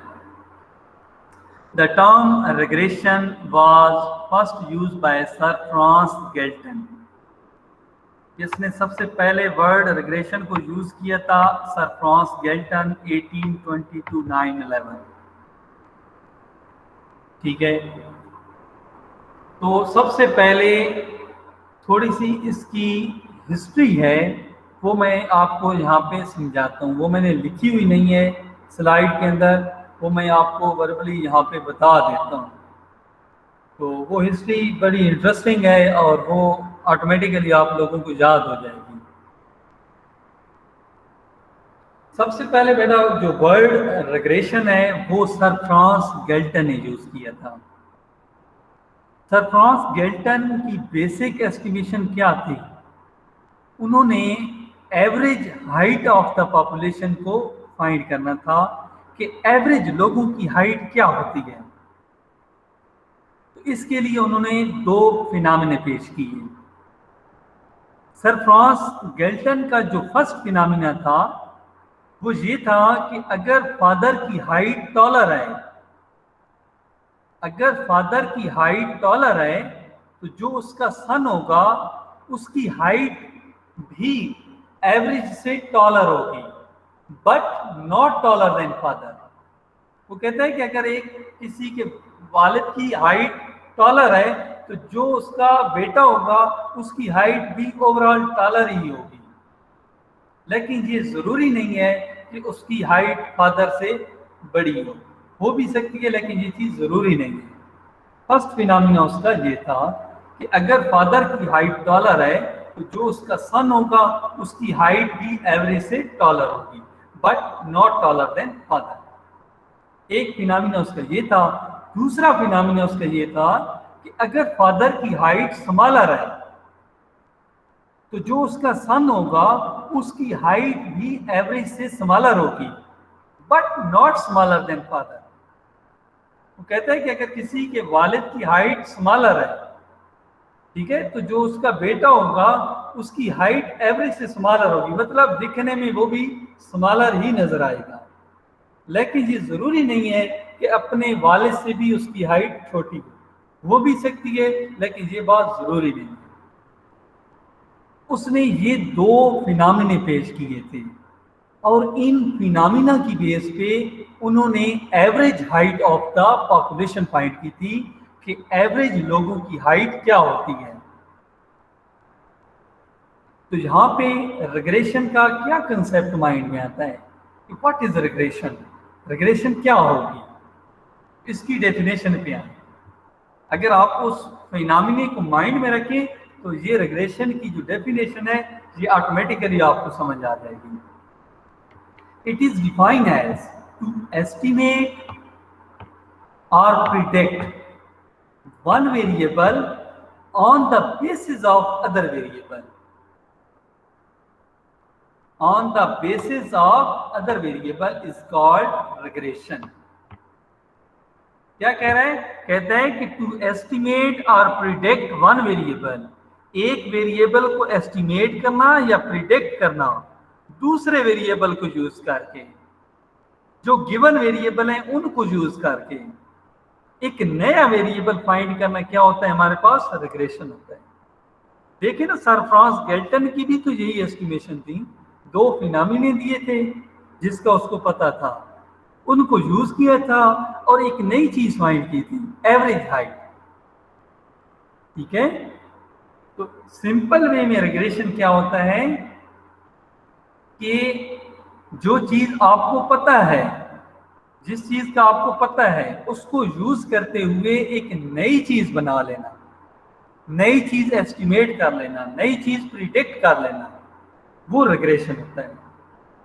The term regression was first used by sir France गेल्टन। जिसने सबसे पहले वर्ड रिग्रेशन को यूज किया था, सर फ्रांस गेल्टन, 1822 9/11, ठीक है। तो सबसे पहले थोड़ी सी इसकी हिस्ट्री है, वो मैं आपको यहाँ पे समझाता हूँ। वो मैंने लिखी हुई नहीं है स्लाइड के अंदर, वो मैं आपको वर्बली यहाँ पे बता देता हूँ। तो वो हिस्ट्री बड़ी इंटरेस्टिंग है और वो ऑटोमेटिकली आप लोगों को याद हो जाएगी। सबसे पहले बेटा जो वर्ड रिग्रेशन है वो सर फ्रांस गैल्टन ने यूज किया था। सर फ्रांस गैल्टन की बेसिक एस्टिमेशन क्या थी? उन्होंने average height of the population को फाइंड करना था कि एवरेज लोगों की हाइट क्या होती है। तो इसके लिए उन्होंने दो फिनोमेना पेश किए। सर फ्रांस गैल्टन का जो फर्स्ट फिनोमेना था वो ये था कि अगर फादर की हाइट टॉलर है, अगर फादर की हाइट टॉलर है तो जो उसका सन होगा उसकी हाइट भी एवरेज से टॉलर होगी, but not taller than father. वो कहते हैं कि अगर एक किसी के वालिद की हाइट टॉलर है तो जो उसका बेटा होगा उसकी हाइट भी ओवरऑल टॉलर ही होगी, लेकिन ये जरूरी नहीं है कि उसकी हाइट फादर से बड़ी हो भी सकती है, लेकिन ये चीज जरूरी नहीं है। फर्स्ट फिनोमिना उसका ये था कि अगर फादर की हाइट टॉलर है तो जो उसका सन होगा उसकी हाइट भी एवरेज से टॉलर होगी, but not taller than father. एक फिनोमिना उसका ये था। दूसरा फिनोमिना उसका ये था कि अगर फादर की हाइट स्मॉलर है तो जो उसका सन होगा उसकी हाइट भी एवरेज से स्मॉलर होगी, but not smaller than father. वो कहते हैं कि अगर किसी के वालिद की हाइट स्मॉलर है, ठीक है, तो जो उसका बेटा होगा उसकी हाइट एवरेज से स्मॉलर होगी, मतलब दिखने में वो भी स्मॉलर ही नजर आएगा, लेकिन ये जरूरी नहीं है कि अपने वालिद से भी उसकी हाइट छोटी हो, वो भी सकती है, लेकिन ये बात जरूरी नहीं है। उसने ये दो फिनोमिने पेश किए थे और इन फिनोमिना की बेस पे उन्होंने average height of the population find की थी कि एवरेज लोगों की हाइट क्या होती है। तो यहाँ पे रिग्रेशन का क्या कंसेप्ट माइंड में आता है कि व्हाट इज रिग्रेशन, रिग्रेशन क्या होगी, इसकी डेफिनेशन पे आए। अगर आप उस फिनोमिने को माइंड में रखें तो ये रिग्रेशन की जो डेफिनेशन है ये ऑटोमेटिकली आपको समझ आ जाएगी। It is defined as to estimate or predict one variable on the basis of other variable. On the basis of other variable is called regression. क्या कह रहा है? कहता है कि to estimate or predict one variable, एक variable को estimate करना या प्रिडिक्ट करना दूसरे वेरिएबल को यूज करके, जो गिवन वेरिएबल है उनको यूज करके एक नया वेरिएबल फाइंड करना क्या होता है हमारे पास? रिग्रेशन होता है। देखिए ना, सर फ्रांस गैल्टन की भी तो यही एस्टिमेशन थी, दो फिनोमिने दिए थे जिसका उसको पता था, उनको यूज किया था और एक नई चीज फाइंड की थी, एवरेज हाइट। ठीक है, तो सिंपल वे में रिग्रेशन क्या होता है कि जो चीज आपको पता है, जिस चीज का आपको पता है उसको यूज करते हुए एक नई चीज बना लेना, नई चीज एस्टिमेट कर लेना, नई चीज प्रिडिक्ट कर लेना, वो रिग्रेशन होता है।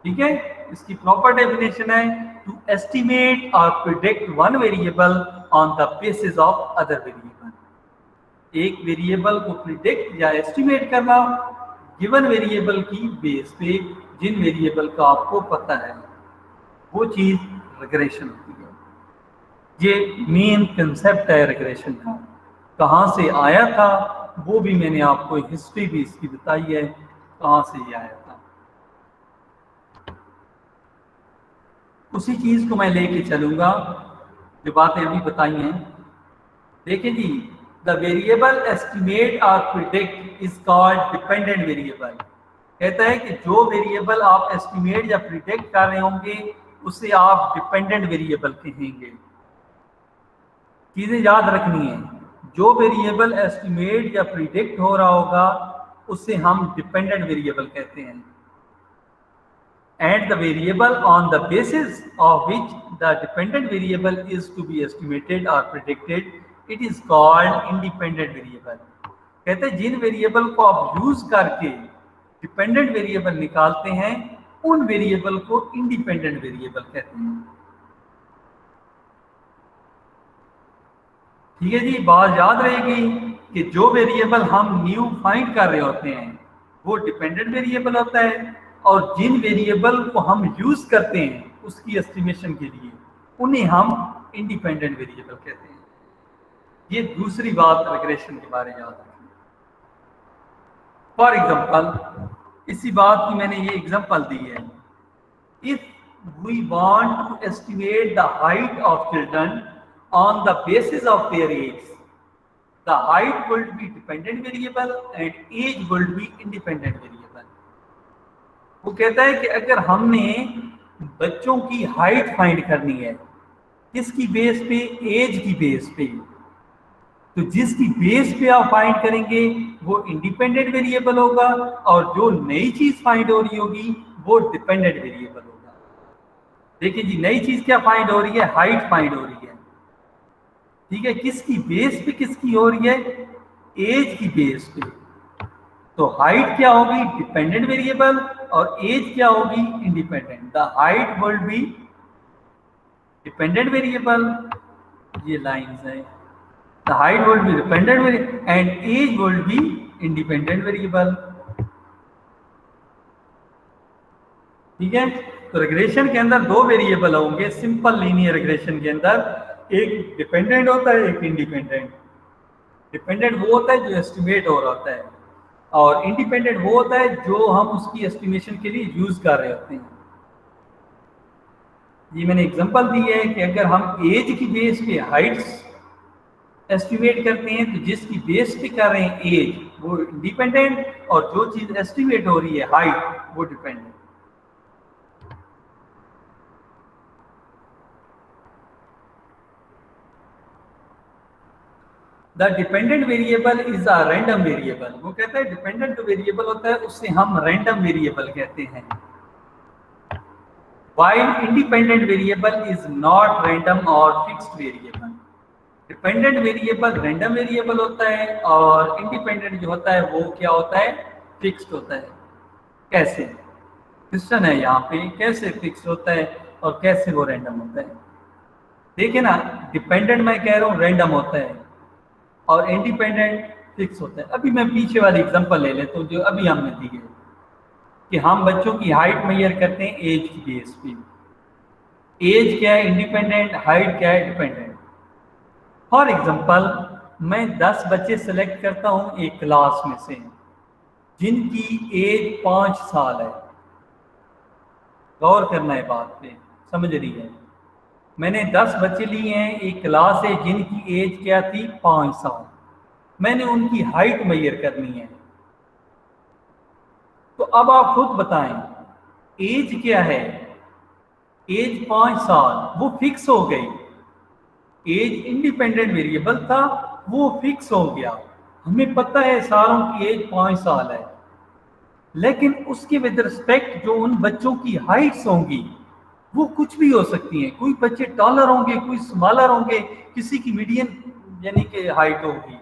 ठीक है, इसकी प्रॉपर डेफिनेशन है टू एस्टिमेट और predict one variable on the basis of other variable. एक वेरिएबल को प्रिडिक्ट या एस्टिमेट करना गिवन वेरिएबल की बेस पे, जिन वेरिएबल का आपको पता है, वो चीज रिग्रेशन होती है। ये मेन कंसेप्ट है रिग्रेशन का। कहाँ से आया था वो भी मैंने आपको हिस्ट्री भी इसकी बताई है, कहाँ से ये आया था। उसी चीज को मैं लेके चलूंगा जो बातें अभी बताई हैं। देखिए जी, द वेरिएबल एस्टिमेट और predict is called dependent variable. कहता है कि जो वेरिएबल आप एस्टिमेट या प्रिडिक्ट कर रहे होंगे उसे आप डिपेंडेंट वेरिएबल कहेंगे। चीजें याद रखनी है, जो वेरिएबल एस्टिमेट या प्रिडिक्ट हो रहा होगा उसे हम डिपेंडेंट वेरिएबल कहते हैं। And the variable on the basis of which the dependent variable is to be estimated or predicted it is called independent variable. कहते हैं जिन वेरिएबल को आप यूज करके डिपेंडेंट वेरिएबल निकालते हैं उन वेरिएबल को इंडिपेंडेंट वेरिएबल कहते हैं। ठीक है जी, बात याद रहेगी कि जो वेरिएबल हम न्यू फाइंड कर रहे होते हैं वो डिपेंडेंट वेरिएबल होता है, और जिन वेरिएबल को हम यूज करते हैं उसकी एस्टिमेशन के लिए उन्हें हम इंडिपेंडेंट वेरिएबल कहते हैं। ये दूसरी बात रिग्रेशन के बारे में याद रखें। फॉर एग्जाम्पल, इसी बात की मैंने ये एग्जाम्पल दी है, if we want to estimate the height of children on the basis of their age, the height will be dependent variable and age will be independent variable। वो कहता है कि अगर हमने बच्चों की हाइट फाइंड करनी है किसकी बेस पे, एज की बेस पे, तो जिसकी बेस पे आप फाइंड करेंगे वो इंडिपेंडेंट वेरिएबल होगा और जो नई चीज फाइंड हो रही होगी वो डिपेंडेंट वेरिएबल होगा। देखिए जी, नई चीज क्या फाइंड हो रही है, हाइट फाइंड हो रही है। ठीक है, किसकी बेस पे किसकी हो रही है, एज की बेस पे। तो हाइट क्या होगी, डिपेंडेंट वेरिएबल, और एज क्या होगी, independent. The height will be dependent variable, ये लाइंस है, the height will be dependent variable and age will be independent variable. ठीक है, तो रिग्रेशन के अंदर दो वेरिएबल होंगे सिंपल लीनियर रिग्रेशन के अंदर, एक डिपेंडेंट होता है एक इंडिपेंडेंट। डिपेंडेंट वो होता है जो एस्टिमेट हो रहा होता है, और इंडिपेंडेंट वो होता है जो हम उसकी एस्टिमेशन के लिए यूज कर रहे होते हैं। ये मैंने एग्जांपल दी है कि अगर हम एज की बेस पे हाइट्स एस्टिमेट करते हैं तो जिसकी बेस पे कर रहे हैं एज वो इंडिपेंडेंट, और जो चीज एस्टिमेट हो रही है हाइट वो dependent. The dependent variable is a random variable. वो कहता है डिपेंडेंट जो वेरिएबल होता है उससे हम रैंडम वेरिएबल कहते हैं, while independent variable is not random और fixed variable. Dependent variable random variable होता है और इंडिपेंडेंट जो होता है वो क्या होता है, फिक्स्ड होता है। कैसे, क्वेश्चन है यहाँ पे, कैसे फिक्स्ड होता है और कैसे वो रैंडम होता है। देखिए ना, डिपेंडेंट मैं कह रहा हूँ रैंडम होता है और इंडिपेंडेंट फिक्स होता है। अभी मैं पीछे वाली एग्जांपल ले लेता हूँ जो अभी हमने दी है कि हम बच्चों की हाइट मेजर करते हैं एज की बेस पे। एज क्या है, इंडिपेंडेंट, हाइट क्या है, डिपेंडेंट। फॉर एग्जांपल, मैं 10 बच्चे सेलेक्ट करता हूँ एक क्लास में से जिनकी एज 5 साल है। गौर करना है बात पे, समझ रही है। मैंने 10 बच्चे लिए हैं एक क्लास है जिनकी एज क्या थी, 5 साल। मैंने उनकी हाइट मेजर करनी है। तो अब आप खुद बताएं, एज क्या है, एज 5 साल, वो फिक्स हो गई। एज इंडिपेंडेंट वेरिएबल था, वो फिक्स हो गया। हमें पता है सारों की एज 5 साल है, लेकिन उसके विद रिस्पेक्ट जो उन बच्चों की हाइट्स होंगी वो कुछ भी हो सकती हैं। कोई बच्चे टॉलर होंगे, कोई स्मॉलर होंगे, किसी की मीडियम यानी कि हाइट होगी।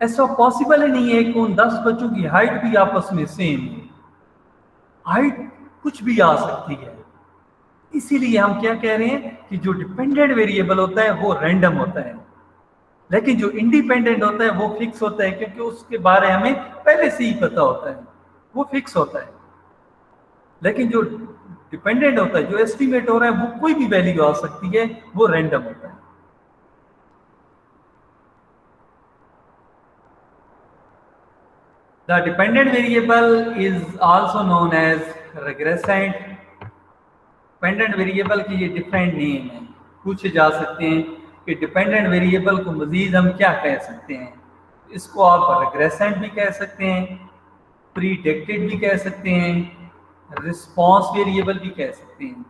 ऐसा पॉसिबल ही नहीं है कि उन 10 बच्चों की हाइट भी आपस में सेम है। हाइट कुछ भी आ सकती है। इसीलिए हम क्या कह रहे हैं कि जो डिपेंडेंट वेरिएबल होता है वो रैंडम होता है, लेकिन जो इंडिपेंडेंट होता है वो फिक्स होता है, क्योंकि उसके बारे हमें पहले से ही पता होता है, वो फिक्स होता है। लेकिन जो डिपेंडेंट होता है, जो एस्टिमेट हो रहा है, वो कोई भी वैल्यू आ सकती है, वो रैंडम होता है। The dependent variable is also known as regressant। Dependent variable की ये डिफरेंट नेम है। पूछे जा सकते हैं कि डिपेंडेंट वेरिएबल को मजीद हम क्या कह सकते हैं। इसको आप रिग्रेसेंट भी कह सकते हैं, प्रीडिक्टेड भी कह सकते हैं, रिस्पॉन्स वेरिएबल भी कह सकते हैं।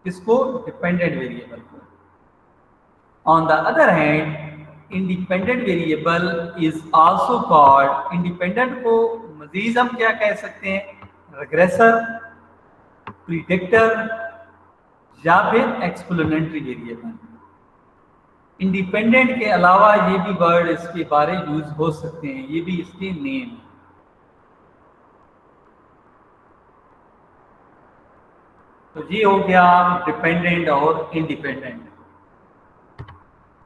इसको डिपेंडेंट वेरिएबल को। On the other hand, independent variable is also called, independent को मजीद हम क्या कह सकते हैं, रिग्रेसर, प्रीडिक्टर या फिर एक्सप्लेनेटरी वेरिएबल। इंडिपेंडेंट के अलावा ये भी वर्ड इसके बारे यूज हो सकते हैं, ये भी इसके नेम है। तो ये हो गया डिपेंडेंट और इंडिपेंडेंट।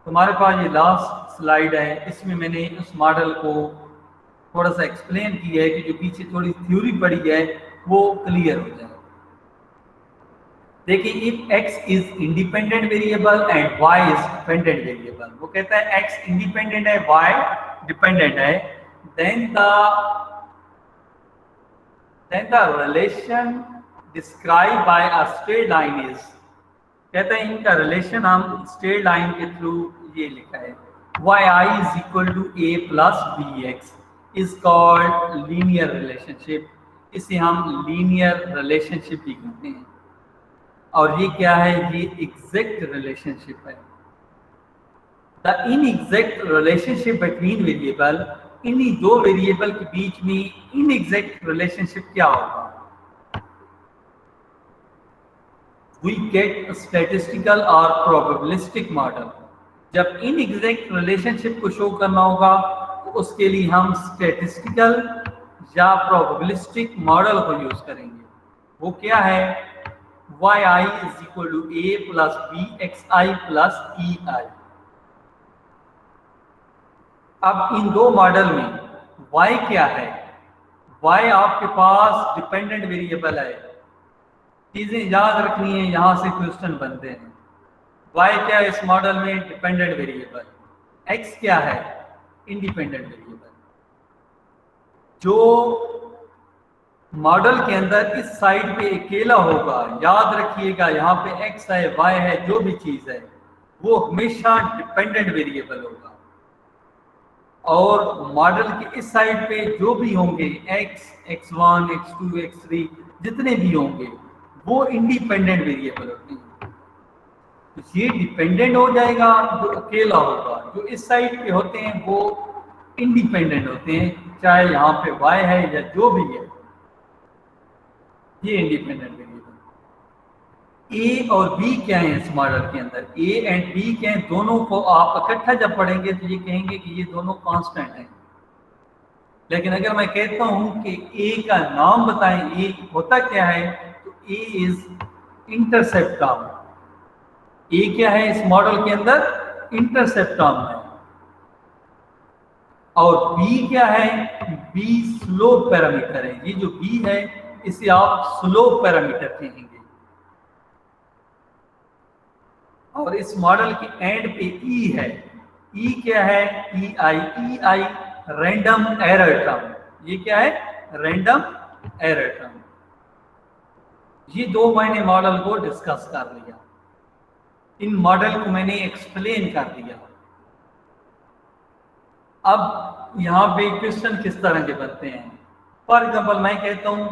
तुम्हारे पास ये लास्ट स्लाइड है, इसमें मैंने उस मॉडल को थोड़ा सा एक्सप्लेन किया है कि जो पीछे थोड़ी थ्योरी पड़ी है वो क्लियर हो जाए। देखिए, if x is independent variable and y is dependent variable, वो कहता है x इंडिपेंडेंट है, y डिपेंडेंट है, then the relation describe by a straight line is, कहते हैं इनका रिलेशन हम स्ट्रेट लाइन के थ्रू ये लिखा है, yi is equal to a plus bx is called linear relationship. इसे हम लीनियर रिलेशनशिप भी कहते हैं। और ये क्या है, ये एग्जैक्ट रिलेशनशिप है। द इनएग्जैक्ट रिलेशनशिप बिटवीन वेरिएबल, इन्हीं दो वेरिएबल के बीच में इनएग्जैक्ट रिलेशनशिप क्या होगा, we get a statistical or probabilistic model। जब इनएग्जैक्ट रिलेशनशिप को शो करना होगा तो उसके लिए हम स्टैटिस्टिकल या प्रोबेबिलिस्टिक मॉडल को यूज करेंगे। वो क्या है, yi is equal to a plus bxi plus ei। अब इन दो मॉडल में y क्या है, y आपके पास डिपेंडेंट वेरिएबल है। चीजें याद रखनी है, यहां से क्वेश्चन बनते हैं। y क्या है इस मॉडल में, डिपेंडेंट वेरिएबल। x क्या है, इंडिपेंडेंट वेरिएबल। जो मॉडल के अंदर इस साइड पे अकेला होगा, याद रखिएगा यहाँ पे x है y है, जो भी चीज है वो हमेशा डिपेंडेंट वेरिएबल होगा। और मॉडल के इस साइड पे जो भी होंगे x, x1, x2, x3 जितने भी होंगे वो इंडिपेंडेंट वेरिएबल होते हैं। तो ये डिपेंडेंट हो जाएगा जो अकेला होगा, जो इस साइड पे होते हैं वो इंडिपेंडेंट होते हैं, चाहे यहाँ पे y है या जो भी है, ये इंडिपेंडेंट वेरिएबल। a और b क्या है इस मॉडल के अंदर, a एंड b क्या है, दोनों को आप इकट्ठा जब पढ़ेंगे तो ये कहेंगे कि ये दोनों कांस्टेंट हैं। लेकिन अगर मैं कहता हूं कि a का नाम बताएं, a होता क्या है, तो a is intercept term. a क्या है इस मॉडल के अंदर, इंटरसेप्ट टर्म है। और b क्या है, b स्लोप पैरामीटर है। ये जो b है इसे आप स्लोप पैरामीटर कहेंगे। और इस मॉडल के एंड पे e है, e क्या है, ei रैंडम एरर टर्म। ये क्या है, रैंडम एरर टर्म। ये दो मैंने मॉडल को डिस्कस कर लिया, इन मॉडल को मैंने एक्सप्लेन कर दिया। अब यहाँ पे क्वेश्चन किस तरह के बनते हैं। फॉर एग्जाम्पल मैं कहता हूँ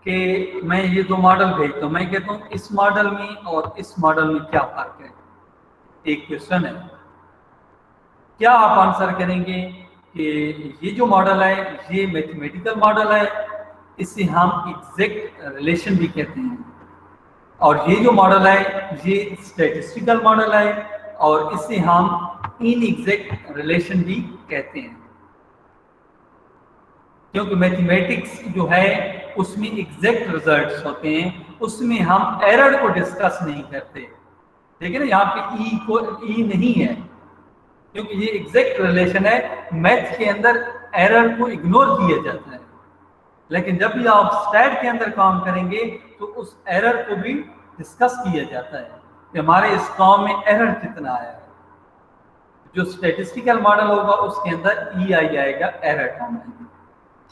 कि मैं ये दो मॉडल भेजता हूँ, मैं कहता हूँ इस मॉडल में और इस मॉडल में क्या फर्क है, एक क्वेश्चन है। क्या आप आंसर करेंगे कि ये जो मॉडल है ये मैथमेटिकल मॉडल है, इसे हम एग्जैक्ट रिलेशन भी कहते हैं। और ये जो मॉडल है ये स्टैटिस्टिकल मॉडल है और इसे हम इनएग्जैक्ट रिलेशन भी कहते हैं। क्योंकि मैथमेटिक्स जो है उसमें एग्जैक्ट रिजल्ट्स होते हैं, उसमें हम एरर को डिस्कस नहीं करते। देखिए ना, यहाँ पे ई नहीं है क्योंकि ये एग्जैक्ट रिलेशन है। मैथ के अंदर एरर को इग्नोर किया जाता है, लेकिन जब भी आप स्टैट के अंदर काम करेंगे तो उस एरर को भी डिस्कस किया जाता है कि हमारे इस काम में एरर कितना आया है। जो स्टैटिस्टिकल मॉडल होगा उसके अंदर ई आई आएगा, एरर टर्म आएगी।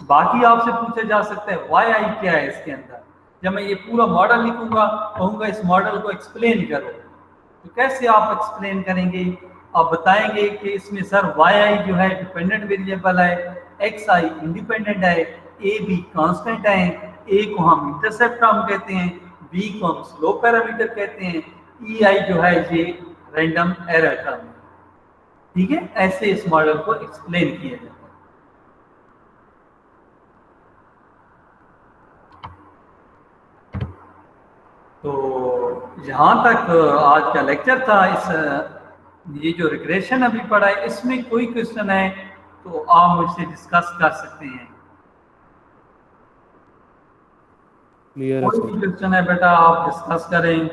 बाकी आपसे पूछा जा सकता है वाई आई क्या है इसके अंदर। जब मैं ये पूरा मॉडल लिखूंगा, कहूंगा इस मॉडल को एक्सप्लेन करो, तो कैसे आप एक्सप्लेन करेंगे, आप बताएंगे कि इसमें सर वाई आई जो है डिपेंडेंट वेरिएबल है, एक्स आई इंडिपेंडेंट है, ए बी कांस्टेंट है, ए को हम इंटरसेप्ट टर्म कहते हैं, बी को हम स्लोप पैरामीटर कहते हैं, ई आई जो है ये रैंडम एरर टर्म है। ठीक है, ऐसे इस मॉडल को एक्सप्लेन किया जाता है। तो यहाँ तक आज का लेक्चर था इस ये जो रिग्रेशन अभी पढ़ा है इसमें कोई क्वेश्चन है तो आप मुझसे डिस्कस कर सकते हैं। क्लियर है कोई सर। भी क्वेश्चन है बेटा आप डिस्कस करें।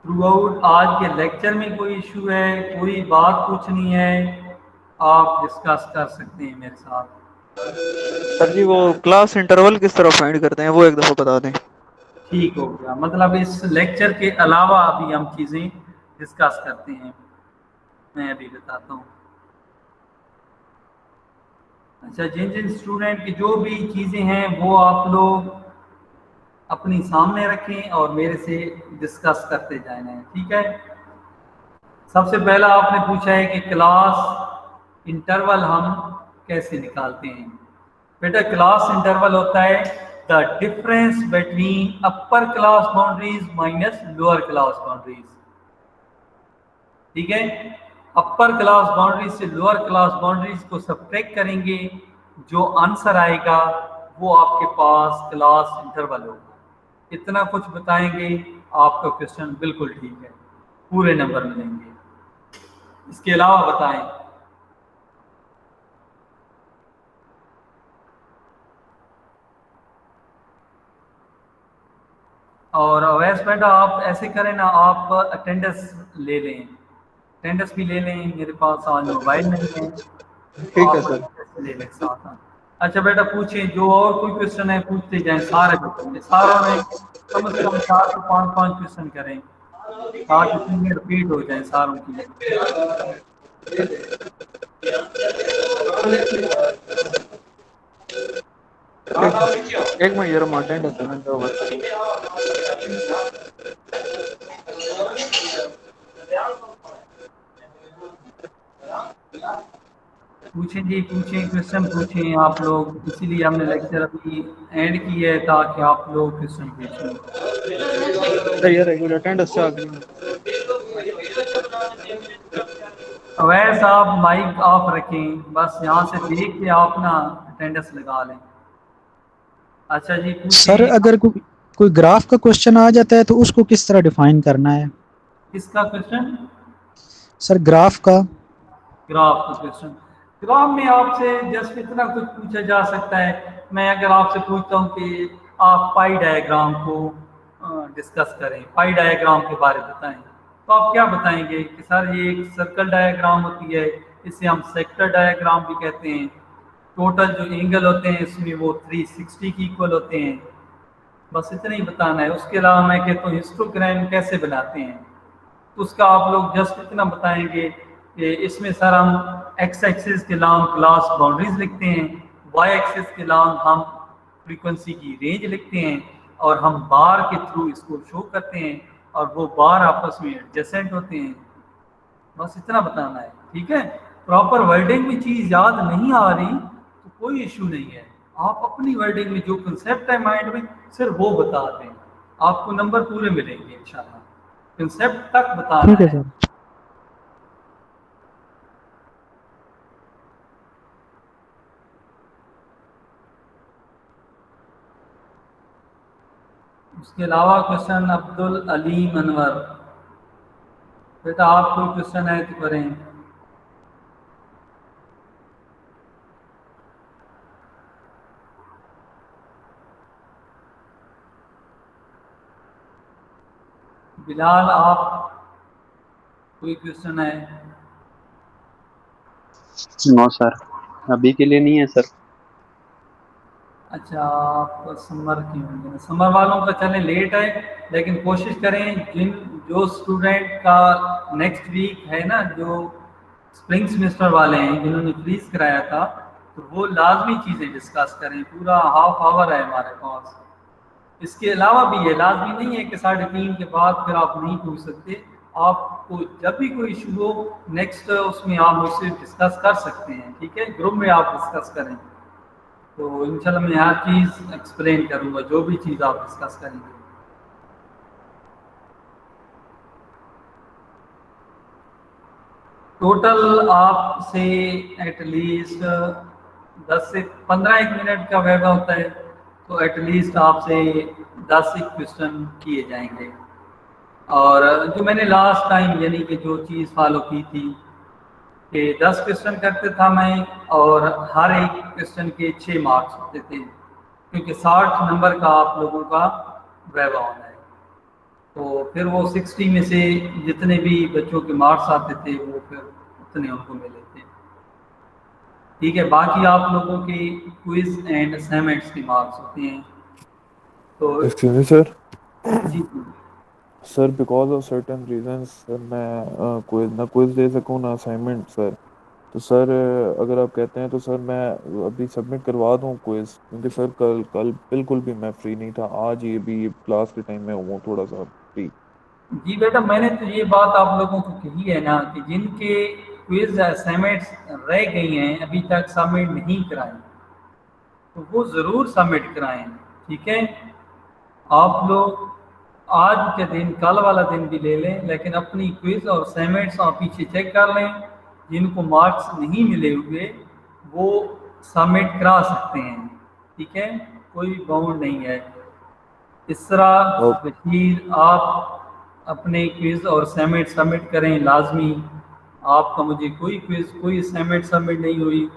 थ्रू आउट आज के लेक्चर में कोई इशू है, कोई बात पूछनी है, आप डिस्कस कर सकते हैं मेरे साथ। सर जी वो क्लास इंटरवल किस तरह फाइंड करते हैं वो एक दफ़ा बता दें। ठीक हो गया, मतलब इस लेक्चर के अलावा अभी हम चीज़ें डिस्कस करते हैं। मैं अभी बताता हूँ। अच्छा, जिन जिन स्टूडेंट की जो भी चीज़ें हैं वो आप लोग अपनी सामने रखें और मेरे से डिस्कस करते जाना है, ठीक है। सबसे पहला आपने पूछा है कि क्लास इंटरवल हम कैसे निकालते हैं। बेटा क्लास इंटरवल होता है the difference between upper class boundaries minus lower class boundaries, ठीक है। अपर क्लास बाउंड्रीज से लोअर क्लास बाउंड्रीज को सब्ट्रैक्ट करेंगे, जो आंसर आएगा वो आपके पास क्लास इंटरवल होगा। इतना कुछ बताएंगे आपका क्वेश्चन बिल्कुल ठीक है, पूरे नंबर मिलेंगे। इसके अलावा बताएं। और अवैस बेटा आप ऐसे करें ना, आप अटेंडेंस ले लें, अटेंडेंस भी ले लें, मेरे पास आज मोबाइल नहीं है, तो ठीक है आप सर। attendance ले लें साथ में। अच्छा बेटा पूछें, जो और कोई क्वेश्चन है पूछते जाएं, सारे बच्चों में सारों में कम से कम 4 से 5 क्वेश्चन करें ताकि चीजें रिपीट हो जाएं सारों की। एक मिनट जरा मैं अटेंडेंस लेना चाहूँगा। पूछें जी, पूछें, क्वेश्चन पूछें आप लोग, इसीलिए हमने लेक्चर अभी एंड की है ताकि आप लोग क्वेश्चन पूछें। सर यार एक मिनट अटेंडेंस से आ गई। अवैस आप माइक ऑफ रखें, बस यहाँ से देख के आप ना अटेंडेंस लगा लें। अच्छा जी सर पूछें। अगर कोई ग्राफ का क्वेश्चन आ जाता है तो उसको किस तरह डिफाइन करना है? किसका क्वेश्चन? सर ग्राफ का। ग्राफ का क्वेश्चन। ग्राफ में आपसे जस्ट इतना कुछ पूछा जा सकता है, मैं अगर आपसे पूछता हूँ कि आप पाई डायग्राम को डिस्कस करें, पाई डायग्राम के बारे में बताएं, तो आप क्या बताएंगे कि सर ये एक सर्कल डायग्राम होती है, इसे हम सेक्टर डायग्राम भी कहते हैं, टोटल जो एंगल होते हैं इसमें वो 360 की इक्वल होते हैं। बस इतना ही बताना है। उसके अलावा मैं कहता हूँ हिस्टोग्राम कैसे बनाते हैं, तो उसका आप लोग जस्ट इतना बताएंगे कि इसमें सर हम एक्स एक्सिस के लॉन्ग क्लास बाउंड्रीज लिखते हैं, वाई एक्सिस के लॉन्ग हम फ्रीक्वेंसी की रेंज लिखते हैं, और हम बार के थ्रू इसको शो करते हैं, और वो बार आपस में एडजेसेंट होते हैं। बस इतना बताना है, ठीक है। प्रॉपर वर्डिंग में चीज़ याद नहीं आ रही तो कोई इशू नहीं है, आप अपनी वर्डिंग में जो कंसेप्ट है माइंड में सिर्फ वो बता दें, आपको नंबर पूरे मिलेंगे इंशाल्लाह। कंसेप्ट तक बताना ठीक है है। सर। उसके अलावा क्वेश्चन अब्दुल अलीम अनवर, बेटा आप कोई क्वेश्चन है तो करें। बिलाल आप कोई क्वेश्चन है? नो सर, अभी के लिए नहीं है सर। अच्छा, आप समर की होंगे, समर वालों का चले लेट है, लेकिन कोशिश करें जो स्टूडेंट का नेक्स्ट वीक है ना, जो स्प्रिंग सेमेस्टर वाले हैं जिन्होंने फ्रीज कराया था, तो वो लाजमी चीज़ें डिस्कस करें। पूरा हाफ आवर है हमारे पास। इसके अलावा भी ये लाजमी नहीं है कि 3:30 के बाद फिर आप नहीं पूछ सकते। आपको जब भी कोई इशू हो नेक्स्ट उसमें आप मुझसे डिस्कस कर सकते हैं, ठीक है, ग्रुप में आप डिस्कस करें, तो इंशाल्लाह मैं हर चीज़ एक्सप्लेन करूँगा, जो भी चीज़ आप डिस्कस करेंगे। टोटल आपसे एटलीस्ट 10 से 15 एक मिनट का वेब होता है, तो एटलीस्ट आपसे 10 एक क्वेश्चन किए जाएंगे। और जो मैंने लास्ट टाइम यानी कि जो चीज़ फॉलो की थी कि 10 क्वेश्चन करते था मैं, और हर एक क्वेश्चन के 6 मार्क्स होते थे, क्योंकि 60 नंबर का आप लोगों का वाइवा होना है। तो फिर वो 60 में से जितने भी बच्चों के मार्क्स आते थे वो फिर उतने उनको मिले थे। ठीक है, बाकी आप लोगों के क्विज एंड असाइनमेंट्स के मार्क्स होते हैं। तो एक्सक्यूज मी सर, जी sir because of certain reasons sir मैं क्विज दे सकूँ ना असाइनमेंट सर। तो सर अगर आप कहते हैं तो सर मैं अभी सबमिट करवा दूँ क्विज, क्योंकि सर कल कल बिल्कुल भी मैं फ्री नहीं था। आज ये भी क्लास के टाइम में हूँ थोड़ा सा फ्री। जी बेटा, मैंने तो ये बात आप लोगों को कही है ना कि जिनके क्विज असाइनमेंट्स रह गई हैं अभी तक सबमिट नहीं कराई, तो वो ज़रूर सबमिट कराएं। ठीक है, आप लोग आज के दिन, कल वाला दिन भी ले लें, लेकिन अपनी क्विज और असाइनमेंट्स आप पीछे चेक कर लें। जिनको मार्क्स नहीं मिले हुए वो सबमिट करा सकते हैं। ठीक है, कोई बाउंड नहीं है। इस तरह ओके बशीर आप अपने क्विज और असाइनमेंट सबमिट करें लाजमी। आपका मुझे कोई क्विज कोई असाइनमेंट सबमिट नहीं हुई